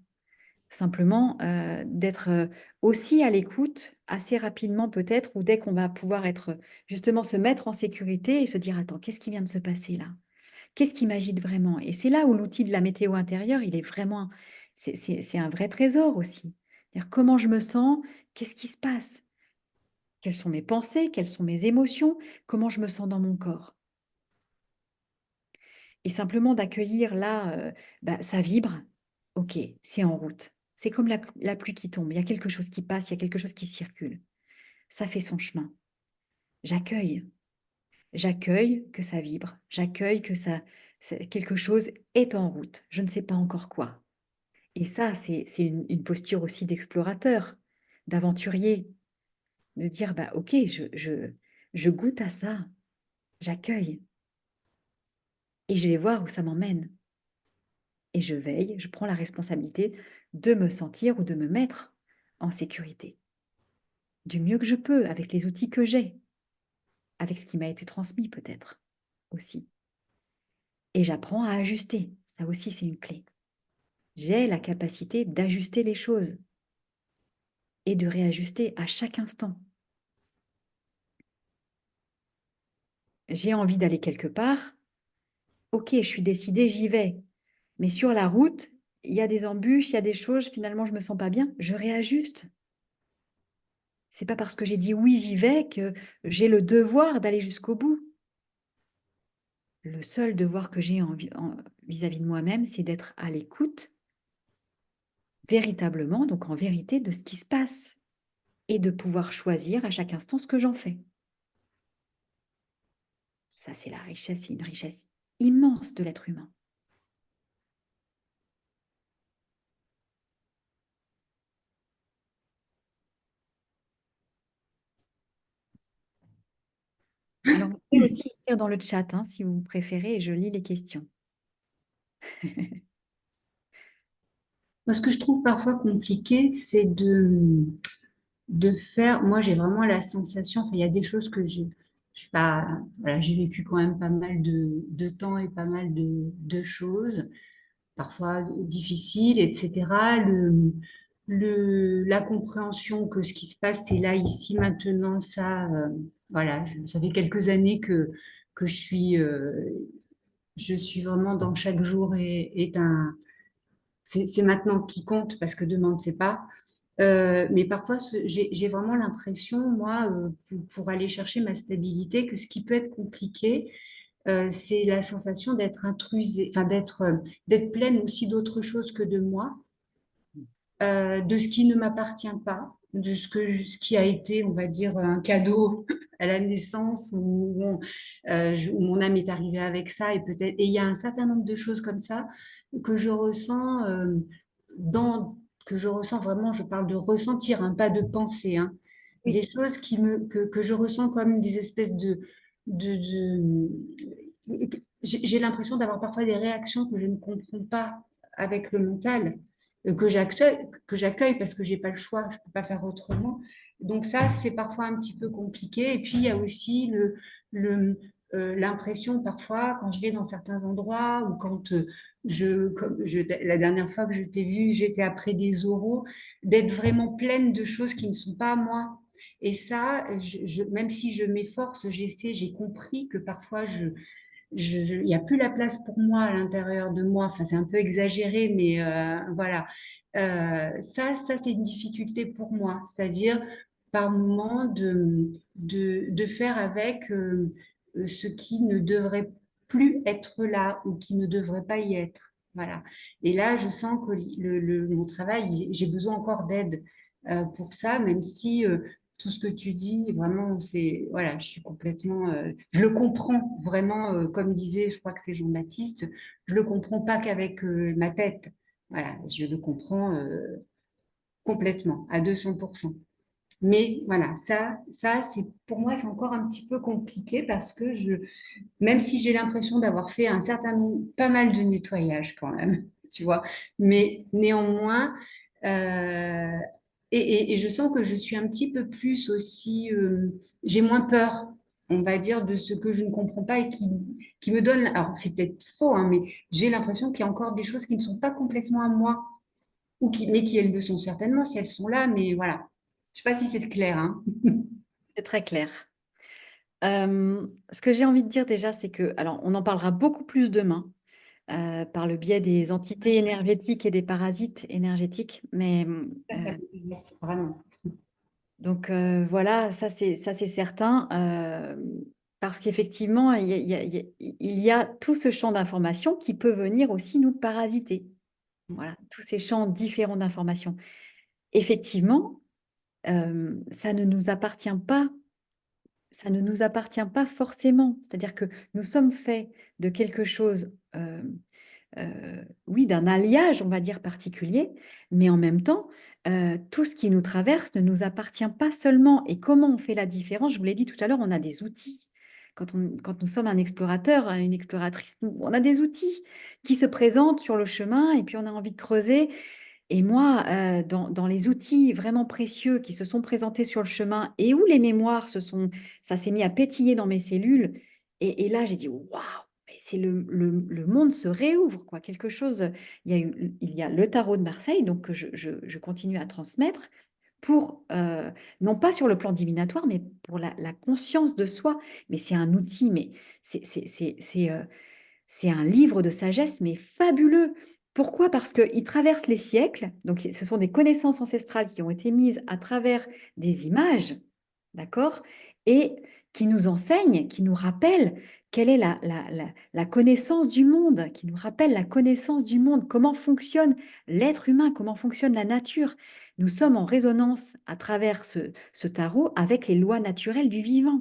Simplement, d'être aussi à l'écoute assez rapidement peut-être, ou dès qu'on va pouvoir être justement se mettre en sécurité et se dire, attends, qu'est-ce qui vient de se passer là? Qu'est-ce qui m'agite vraiment? Et c'est là où l'outil de la météo intérieure, il est vraiment, c'est un vrai trésor aussi. C'est-à-dire comment je me sens, qu'est-ce qui se passe? Quelles sont mes pensées, quelles sont mes émotions, comment je me sens dans mon corps? Et simplement d'accueillir là, bah, ça vibre, ok, c'est en route. C'est comme la pluie qui tombe, il y a quelque chose qui passe, il y a quelque chose qui circule. Ça fait son chemin. J'accueille, j'accueille que ça vibre, j'accueille que quelque chose est en route. Je ne sais pas encore quoi. Et ça, c'est une posture aussi d'explorateur, d'aventurier, de dire, bah, ok, je goûte à ça, j'accueille et je vais voir où ça m'emmène. Et je veille, je prends la responsabilité de me sentir ou de me mettre en sécurité, du mieux que je peux, avec les outils que j'ai, avec ce qui m'a été transmis peut-être aussi. Et j'apprends à ajuster, ça aussi c'est une clé. J'ai la capacité d'ajuster les choses et de réajuster à chaque instant. J'ai envie d'aller quelque part, ok, je suis décidée, j'y vais. Mais sur la route, il y a des embûches, il y a des choses, finalement je me sens pas bien, je réajuste. C'est pas parce que j'ai dit oui, j'y vais que j'ai le devoir d'aller jusqu'au bout. Le seul devoir que j'ai vis-à-vis de moi-même, c'est d'être à l'écoute véritablement, donc en vérité, de ce qui se passe et de pouvoir choisir à chaque instant ce que j'en fais. Ça, c'est la richesse, c'est une richesse immense de l'être humain. Alors, vous pouvez aussi écrire dans le chat, hein, si vous préférez, et je lis les questions. Moi, ce que je trouve parfois compliqué, c'est de faire. Moi, j'ai vraiment la sensation, enfin, il y a des choses que je suis pas, voilà, j'ai vécu quand même pas mal de temps et pas mal de choses, parfois difficiles, etc. la compréhension que ce qui se passe, c'est là, ici, maintenant, ça, voilà, ça fait quelques années que je suis vraiment dans chaque jour est un, c'est maintenant qui compte parce que demain, on ne sait pas. Mais parfois, j'ai vraiment l'impression, moi, pour aller chercher ma stabilité, que ce qui peut être compliqué, c'est la sensation d'être intrusée, enfin d'être pleine aussi d'autre chose que de moi, de ce qui ne m'appartient pas, de ce qui a été, on va dire, un cadeau à la naissance où mon âme est arrivée avec ça et il y a un certain nombre de choses comme ça que je ressens dans que je ressens vraiment, je parle de ressentir, hein, pas de penser, hein, des Oui. choses que je ressens comme des espèces de j'ai l'impression d'avoir parfois des réactions que je ne comprends pas avec le mental que j'accueille parce que j'ai pas le choix, je peux pas faire autrement. Donc ça, c'est parfois un petit peu compliqué. Et puis il y a aussi l'impression parfois quand je vais dans certains endroits ou quand la dernière fois que je t'ai vu, j'étais après des oraux, d'être vraiment pleine de choses qui ne sont pas à moi. Et ça, même si je m'efforce, j'essaie, j'ai compris que parfois il n'y a plus la place pour moi à l'intérieur de moi. Enfin, c'est un peu exagéré, mais voilà. Ça c'est une difficulté pour moi. C'est-à-dire, par moment, de faire avec ce qui ne devrait plus être là ou qui ne devrait pas y être. Voilà. Et là, je sens que mon travail, j'ai besoin encore d'aide pour ça, même si tout ce que tu dis, vraiment, c'est, voilà, je suis complètement, je le comprends vraiment, comme disait, je crois que c'est Jean-Baptiste, je le comprends pas qu'avec ma tête. Voilà, je le comprends complètement, à 200%. Mais voilà, c'est pour moi, c'est encore un petit peu compliqué parce que même si j'ai l'impression d'avoir fait un certain nombre, pas mal de nettoyage quand même, tu vois, mais néanmoins, euh, et je sens que je suis un petit peu plus aussi, j'ai moins peur, on va dire, de ce que je ne comprends pas et qui me donne, alors c'est peut-être faux, hein, mais j'ai l'impression qu'il y a encore des choses qui ne sont pas complètement à moi, mais qui elles le sont certainement si elles sont là, mais voilà. Je sais pas si c'est clair, hein. C'est très clair. Ce que j'ai envie de dire déjà, c'est que, alors, on en parlera beaucoup plus demain par le biais des entités énergétiques et des parasites énergétiques. Mais Ça m'intéresse vraiment. donc voilà, ça c'est certain. Parce qu'effectivement, il y a tout ce champ d'informations qui peut venir aussi nous parasiter. Voilà, tous ces champs différents d'informations. Effectivement, ça ne nous appartient pas. Ça ne nous appartient pas forcément. C'est-à-dire que nous sommes faits de quelque chose, oui, d'un alliage, on va dire, particulier, mais en même temps, tout ce qui nous traverse ne nous appartient pas seulement. Et comment on fait la différence? Je vous l'ai dit tout à l'heure, on a des outils. Quand nous sommes un explorateur, une exploratrice, on a des outils qui se présentent sur le chemin et puis on a envie de creuser. Et moi, dans les outils vraiment précieux qui se sont présentés sur le chemin et où les mémoires ça s'est mis à pétiller dans mes cellules. Et là, j'ai dit, waouh, mais c'est le monde se réouvre, quoi. Quelque chose, il y a le tarot de Marseille, donc que je continue à transmettre pour, non pas sur le plan divinatoire, mais pour la conscience de soi. Mais c'est un outil, mais c'est un livre de sagesse, mais fabuleux. Pourquoi? Parce qu'il traverse les siècles. Donc, ce sont des connaissances ancestrales qui ont été mises à travers des images, d'accord? Et qui nous enseignent, qui nous rappellent quelle est la connaissance du monde, qui nous rappelle la connaissance du monde, comment fonctionne l'être humain, comment fonctionne la nature. Nous sommes en résonance à travers ce tarot avec les lois naturelles du vivant.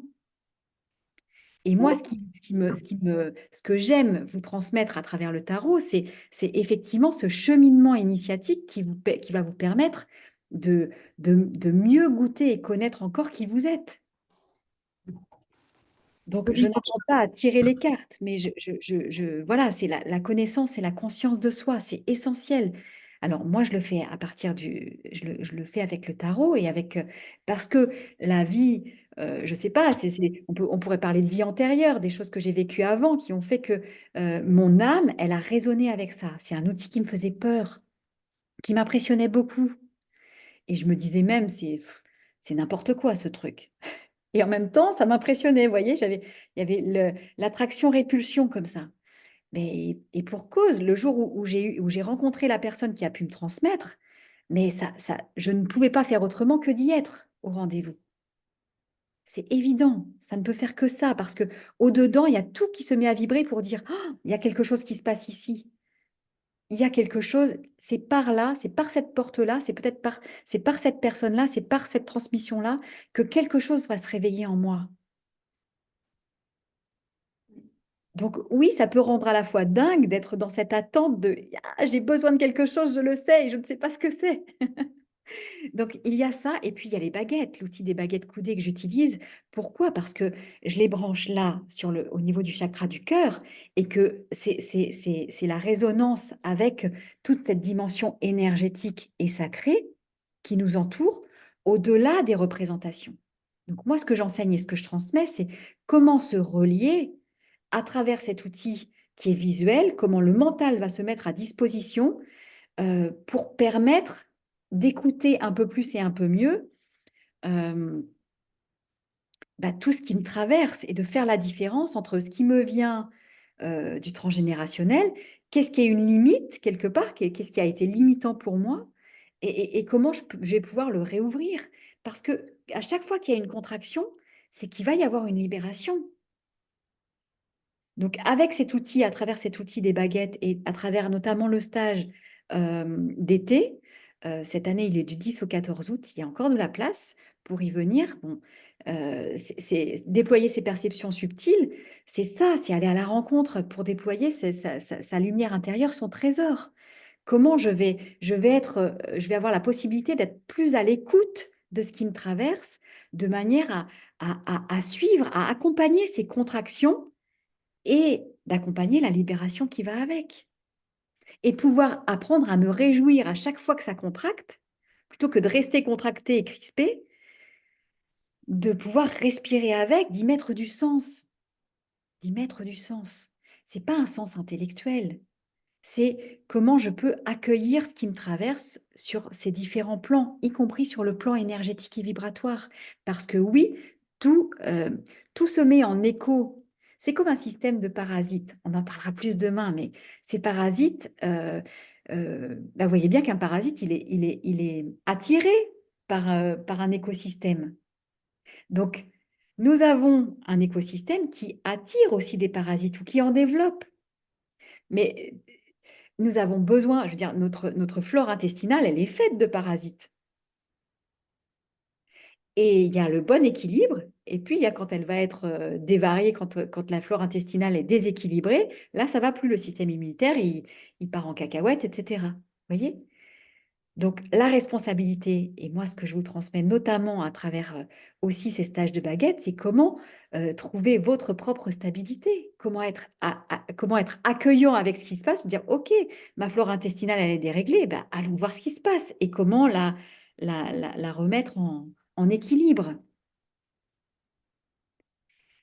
Et moi, ce que j'aime vous transmettre à travers le tarot, c'est effectivement ce cheminement initiatique qui va vous permettre de mieux goûter et connaître encore qui vous êtes. Donc, je n'apprends pas à tirer les cartes, mais voilà, c'est la connaissance et la conscience de soi, c'est essentiel. Alors, moi, je le fais à partir je le fais avec le tarot et parce que la vie, je ne sais pas, on pourrait parler de vie antérieure, des choses que j'ai vécues avant qui ont fait que mon âme, elle a résonné avec ça. C'est un outil qui me faisait peur, qui m'impressionnait beaucoup. Et je me disais même, c'est n'importe quoi ce truc. Et en même temps, ça m'impressionnait, vous voyez, il y avait l'attraction-répulsion comme ça. Mais, et pour cause, le jour où j'ai rencontré la personne qui a pu me transmettre, mais je ne pouvais pas faire autrement que d'y être au rendez-vous. C'est évident, ça ne peut faire que ça, parce que au-dedans, il y a tout qui se met à vibrer pour dire, oh, il y a quelque chose qui se passe ici. Il y a quelque chose, c'est par là, c'est par cette porte-là, c'est par cette personne-là, c'est par cette transmission-là que quelque chose va se réveiller en moi. Donc oui, ça peut rendre à la fois dingue d'être dans cette attente de ah, j'ai besoin de quelque chose, je le sais, et je ne sais pas ce que c'est. Donc il y a ça, et puis il y a les baguettes, l'outil des baguettes coudées que j'utilise. Pourquoi? Parce que je les branche là, au niveau du chakra du cœur, et que c'est la résonance avec toute cette dimension énergétique et sacrée qui nous entoure, au-delà des représentations. Donc moi, ce que j'enseigne et ce que je transmets, c'est comment se relier à travers cet outil qui est visuel, comment le mental va se mettre à disposition pour permettre d'écouter un peu plus et un peu mieux euh, tout ce qui me traverse et de faire la différence entre ce qui me vient du transgénérationnel, qu'est-ce qui est une limite quelque part, qu'est-ce qui a été limitant pour moi et comment je vais pouvoir le réouvrir. Parce que à chaque fois qu'il y a une contraction, c'est qu'il va y avoir une libération. Donc, avec cet outil, à travers cet outil des baguettes et à travers notamment le stage d'été, cette année, il est du 10 au 14 août, il y a encore de la place pour y venir. Bon, c'est déployer ses perceptions subtiles, c'est ça, c'est aller à la rencontre pour déployer sa lumière intérieure, son trésor. Comment je vais avoir la possibilité d'être plus à l'écoute de ce qui me traverse, de manière à suivre, à accompagner ces contractions et d'accompagner la libération qui va avec. Et pouvoir apprendre à me réjouir à chaque fois que ça contracte, plutôt que de rester contracté et crispé, de pouvoir respirer avec, d'y mettre du sens. D'y mettre du sens. C'est pas un sens intellectuel. C'est comment je peux accueillir ce qui me traverse sur ces différents plans, y compris sur le plan énergétique et vibratoire. Parce que oui, tout se met en écho. C'est comme un système de parasites. On en parlera plus demain, mais ces parasites, vous voyez bien qu'un parasite, il est attiré par un écosystème. Donc, nous avons un écosystème qui attire aussi des parasites ou qui en développe. Mais nous avons besoin, je veux dire, notre flore intestinale, elle est faite de parasites. Et il y a le bon équilibre, et puis il y a quand elle va être dévariée, quand la flore intestinale est déséquilibrée, là, ça va plus, le système immunitaire, il part en cacahuète, etc. Vous voyez? Donc, la responsabilité, et moi, ce que je vous transmets notamment à travers aussi ces stages de baguette, c'est comment trouver votre propre stabilité, comment être accueillant avec ce qui se passe, dire, OK, ma flore intestinale, elle est déréglée, ben, allons voir ce qui se passe et comment la remettre en équilibre.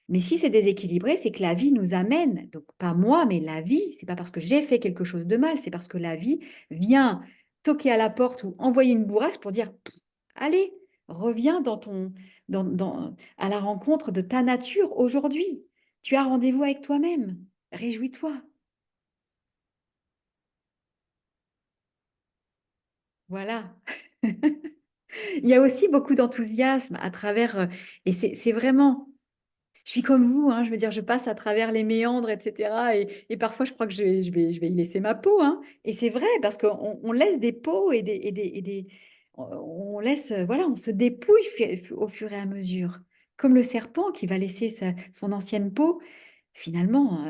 Mais si c'est déséquilibré, c'est que la vie nous amène, donc pas moi, mais la vie, c'est pas parce que j'ai fait quelque chose de mal, c'est parce que la vie vient toquer à la porte ou envoyer une bourrasque pour dire, allez, reviens à la rencontre de ta nature aujourd'hui. Tu as rendez-vous avec toi-même. Réjouis-toi. Voilà. Il y a aussi beaucoup d'enthousiasme à travers, et c'est vraiment je suis comme vous, hein, je veux dire, je passe à travers les méandres, etc. Et parfois, je crois que je vais y laisser ma peau, hein. Et c'est vrai, parce qu'on laisse des peaux on laisse, voilà, on se dépouille au fur et à mesure. Comme le serpent qui va laisser son ancienne peau, finalement.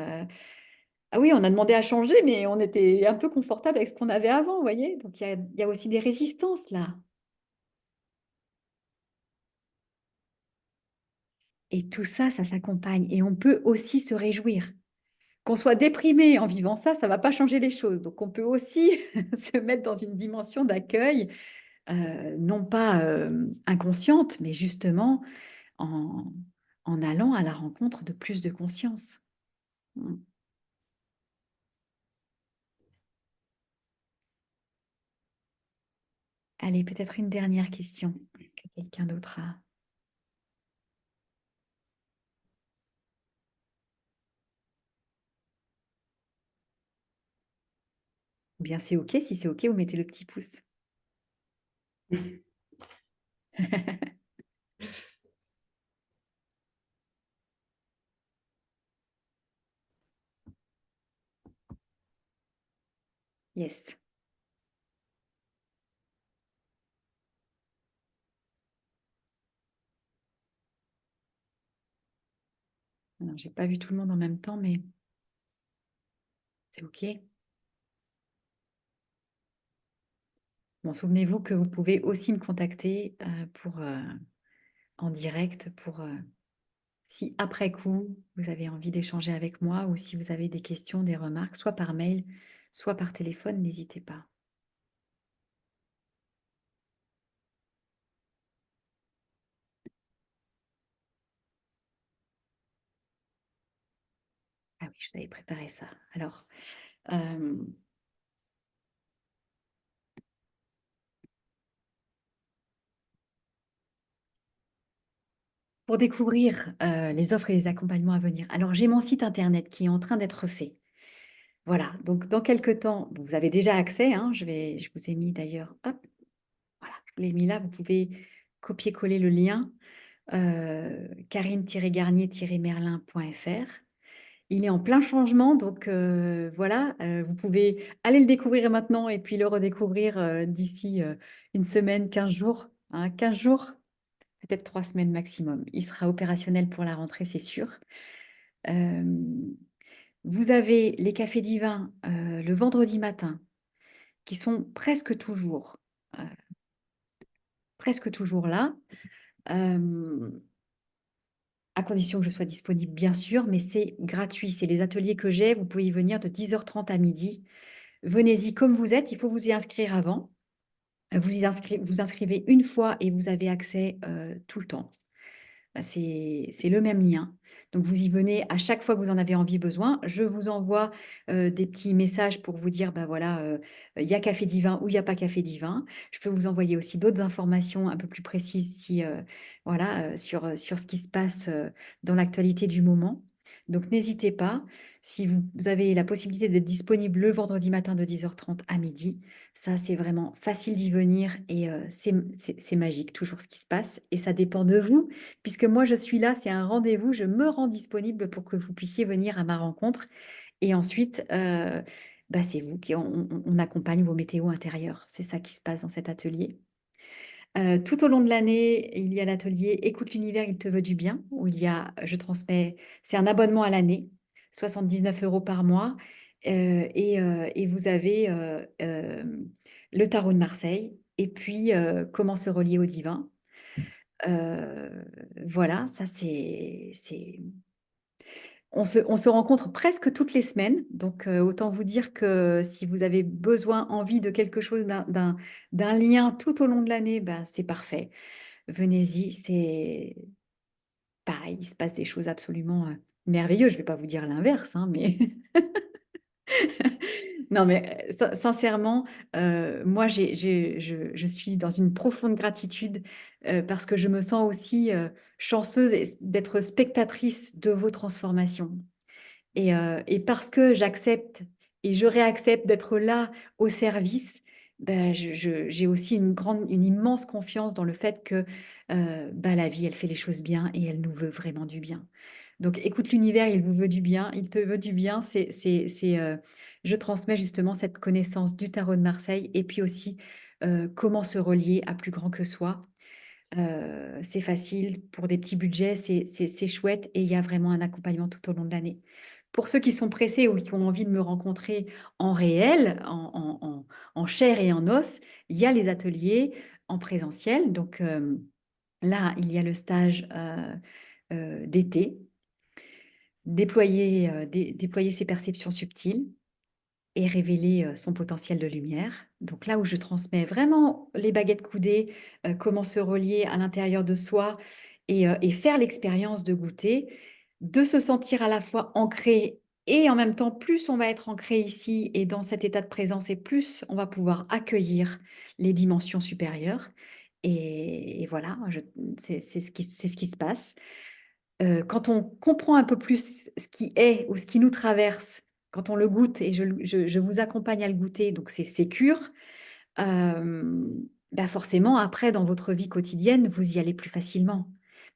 Ah oui, on a demandé à changer, mais on était un peu confortable avec ce qu'on avait avant, vous voyez. Donc, il y a aussi des résistances là. Et tout ça, ça s'accompagne. Et on peut aussi se réjouir. Qu'on soit déprimé en vivant ça, ça ne va pas changer les choses. Donc, on peut aussi se mettre dans une dimension d'accueil, non pas inconsciente, mais justement en, en allant à la rencontre de plus de conscience. Mm. Allez, peut-être une dernière question. Est-ce que quelqu'un d'autre a... Ou bien c'est OK. Si c'est OK, vous mettez le petit pouce. Yes. Alors, j'ai pas vu tout le monde en même temps, mais c'est OK. Bon, souvenez-vous que vous pouvez aussi me contacter en direct pour si après coup, vous avez envie d'échanger avec moi ou si vous avez des questions, des remarques, soit par mail, soit par téléphone, n'hésitez pas. Ah oui, je vous avais préparé ça. Alors, pour découvrir les offres et les accompagnements à venir, alors j'ai mon site internet qui est en train d'être fait. Voilà, donc dans quelques temps, vous avez déjà accès, hein, je vous ai mis d'ailleurs, hop, voilà, je vous l'ai mis là, vous pouvez copier-coller le lien, carine-garnier-merlin.fr. Il est en plein changement, donc voilà, vous pouvez aller le découvrir maintenant et puis le redécouvrir d'ici une semaine, 15 jours, hein, 15 jours, peut-être 3 semaines maximum. Il sera opérationnel pour la rentrée, c'est sûr. Euh, Vous avez les cafés divins le vendredi matin, qui sont euh, presque toujours là, à condition que je sois disponible, bien sûr, mais c'est gratuit. C'est les ateliers que j'ai. Vous pouvez y venir de 10h30 à midi. Venez-y comme vous êtes. Il faut vous y inscrire avant. Vous inscrivez une fois et vous avez accès tout le temps. C'est le même lien. Donc, vous y venez à chaque fois que vous en avez envie, besoin. Je vous envoie des petits messages pour vous dire, bah voilà, il y a Café Divin ou il n'y a pas Café Divin. Je peux vous envoyer aussi d'autres informations un peu plus précises si, voilà, sur ce qui se passe dans l'actualité du moment. Donc, n'hésitez pas. Si vous avez la possibilité d'être disponible le vendredi matin de 10h30 à midi, ça, c'est vraiment facile d'y venir et c'est magique, toujours ce qui se passe. Et ça dépend de vous. Puisque moi, je suis là, c'est un rendez-vous, je me rends disponible pour que vous puissiez venir à ma rencontre. Et ensuite, bah, c'est vous on accompagne vos météos intérieurs. C'est ça qui se passe dans cet atelier. Tout au long de l'année, il y a l'atelier Écoute l'univers, il te veut du bien, où je transmets, c'est un abonnement à l'année, 79 € par mois. Et vous avez le tarot de Marseille, et puis comment se relier au divin. Voilà, ça on se rencontre presque toutes les semaines, donc autant vous dire que si vous avez besoin, envie de quelque chose, d'un lien tout au long de l'année, ben, c'est parfait. Venez-y, c'est pareil, il se passe des choses absolument merveilleuses. Je ne vais pas vous dire l'inverse, hein, mais non, mais sincèrement, moi, je suis dans une profonde gratitude parce que je me sens aussi chanceuse d'être spectatrice de vos transformations. Et parce que j'accepte et je réaccepte d'être là au service, ben, j'ai aussi une immense confiance dans le fait que ben, la vie, elle fait les choses bien et elle nous veut vraiment du bien. Donc, écoute l'univers, il vous veut du bien, il te veut du bien. Je transmets justement cette connaissance du tarot de Marseille et puis aussi comment se relier à plus grand que soi. C'est facile, pour des petits budgets, c'est chouette et il y a vraiment un accompagnement tout au long de l'année. Pour ceux qui sont pressés ou qui ont envie de me rencontrer en réel, en chair et en os, il y a les ateliers en présentiel. Donc là, il y a le stage d'été, déployer ses perceptions subtiles et révéler son potentiel de lumière. Donc là où je transmets vraiment les baguettes coudées, comment se relier à l'intérieur de soi et faire l'expérience de goûter, de se sentir à la fois ancré Et en même temps, plus on va être ancré ici et dans cet état de présence, et plus on va pouvoir accueillir les dimensions supérieures. Et voilà, c'est ce qui se passe. Quand on comprend un peu plus ce qui est ou ce qui nous traverse, quand on le goûte, et je vous accompagne à le goûter, donc c'est sécure, bah forcément, après, dans votre vie quotidienne, vous y allez plus facilement.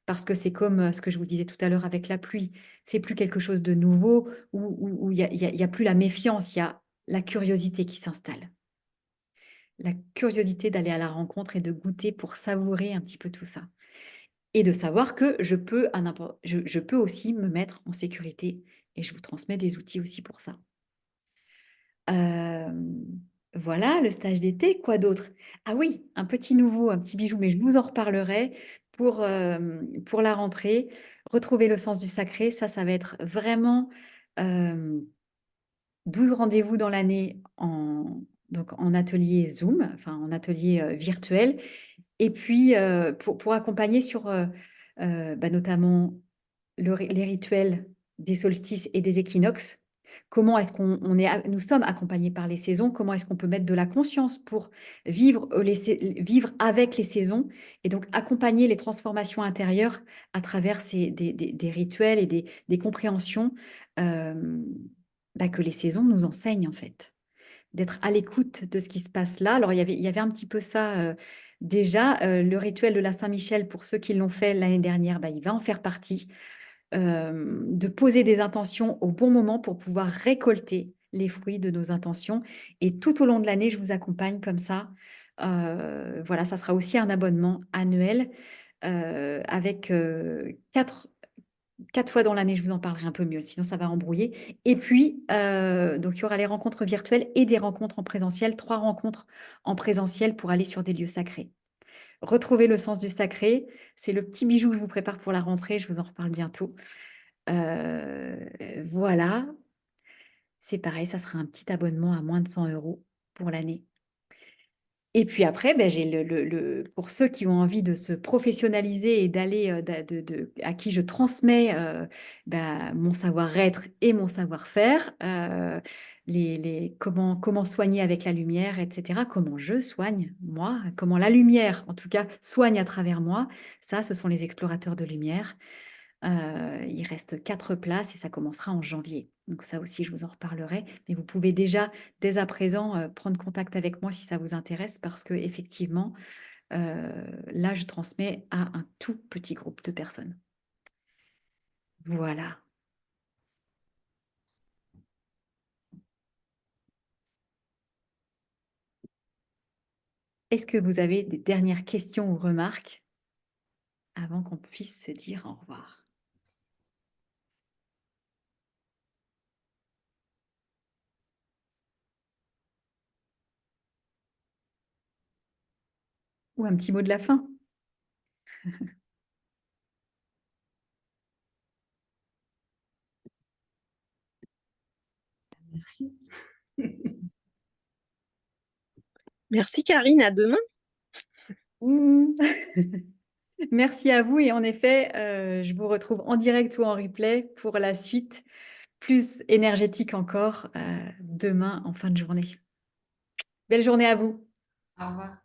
Parce que c'est comme ce que je vous disais tout à l'heure avec la pluie. C'est plus quelque chose de nouveau où il y a plus la méfiance, il y a la curiosité qui s'installe. La curiosité d'aller à la rencontre et de goûter pour savourer un petit peu tout ça. Et de savoir que je peux aussi me mettre en sécurité. Et je vous transmets des outils aussi pour ça. Voilà, le stage d'été, quoi d'autre? Ah oui, un petit nouveau, un petit bijou, mais je vous en reparlerai pour la rentrée. Retrouver le sens du sacré, ça va être vraiment 12 rendez-vous dans l'année donc en atelier Zoom, enfin en atelier virtuel. Et puis, pour accompagner sur bah, notamment les rituels des solstices et des équinoxes, comment est-ce nous sommes accompagnés par les saisons, comment est-ce qu'on peut mettre de la conscience pour vivre avec les saisons et donc accompagner les transformations intérieures à travers des rituels et des compréhensions bah, que les saisons nous enseignent en fait. D'être à l'écoute de ce qui se passe là. Alors, il y avait un petit peu ça déjà. Le rituel de la Saint-Michel, pour ceux qui l'ont fait l'année dernière, bah, il va en faire partie. De poser des intentions au bon moment pour pouvoir récolter les fruits de nos intentions. Et tout au long de l'année, je vous accompagne comme ça. Voilà, ça sera aussi un abonnement annuel avec 4 fois dans l'année, je vous en parlerai un peu mieux, sinon ça va embrouiller. Et puis, donc il y aura les rencontres virtuelles et des rencontres en présentiel, 3 rencontres en présentiel pour aller sur des lieux sacrés. Retrouver le sens du sacré, c'est le petit bijou que je vous prépare pour la rentrée, je vous en reparle bientôt. Voilà, c'est pareil, ça sera un petit abonnement à moins de 100 € pour l'année. Et puis après, ben, j'ai pour ceux qui ont envie de se professionnaliser et d'aller, à qui je transmets ben, mon savoir-être et mon savoir-faire, comment soigner avec la lumière, etc. Comment je soigne, moi, comment la lumière, en tout cas, soigne à travers moi. Ça, ce sont les explorateurs de lumière. Il reste 4 places et ça commencera en janvier. Donc ça aussi, je vous en reparlerai. Mais vous pouvez déjà, dès à présent, prendre contact avec moi si ça vous intéresse parce que effectivement, là, je transmets à un tout petit groupe de personnes. Voilà. Est-ce que vous avez des dernières questions ou remarques avant qu'on puisse se dire au revoir? Ou un petit mot de la fin? Merci. Merci Karine, à demain. Merci à vous et en effet, je vous retrouve en direct ou en replay pour la suite, plus énergétique encore, demain en fin de journée. Belle journée à vous. Au revoir.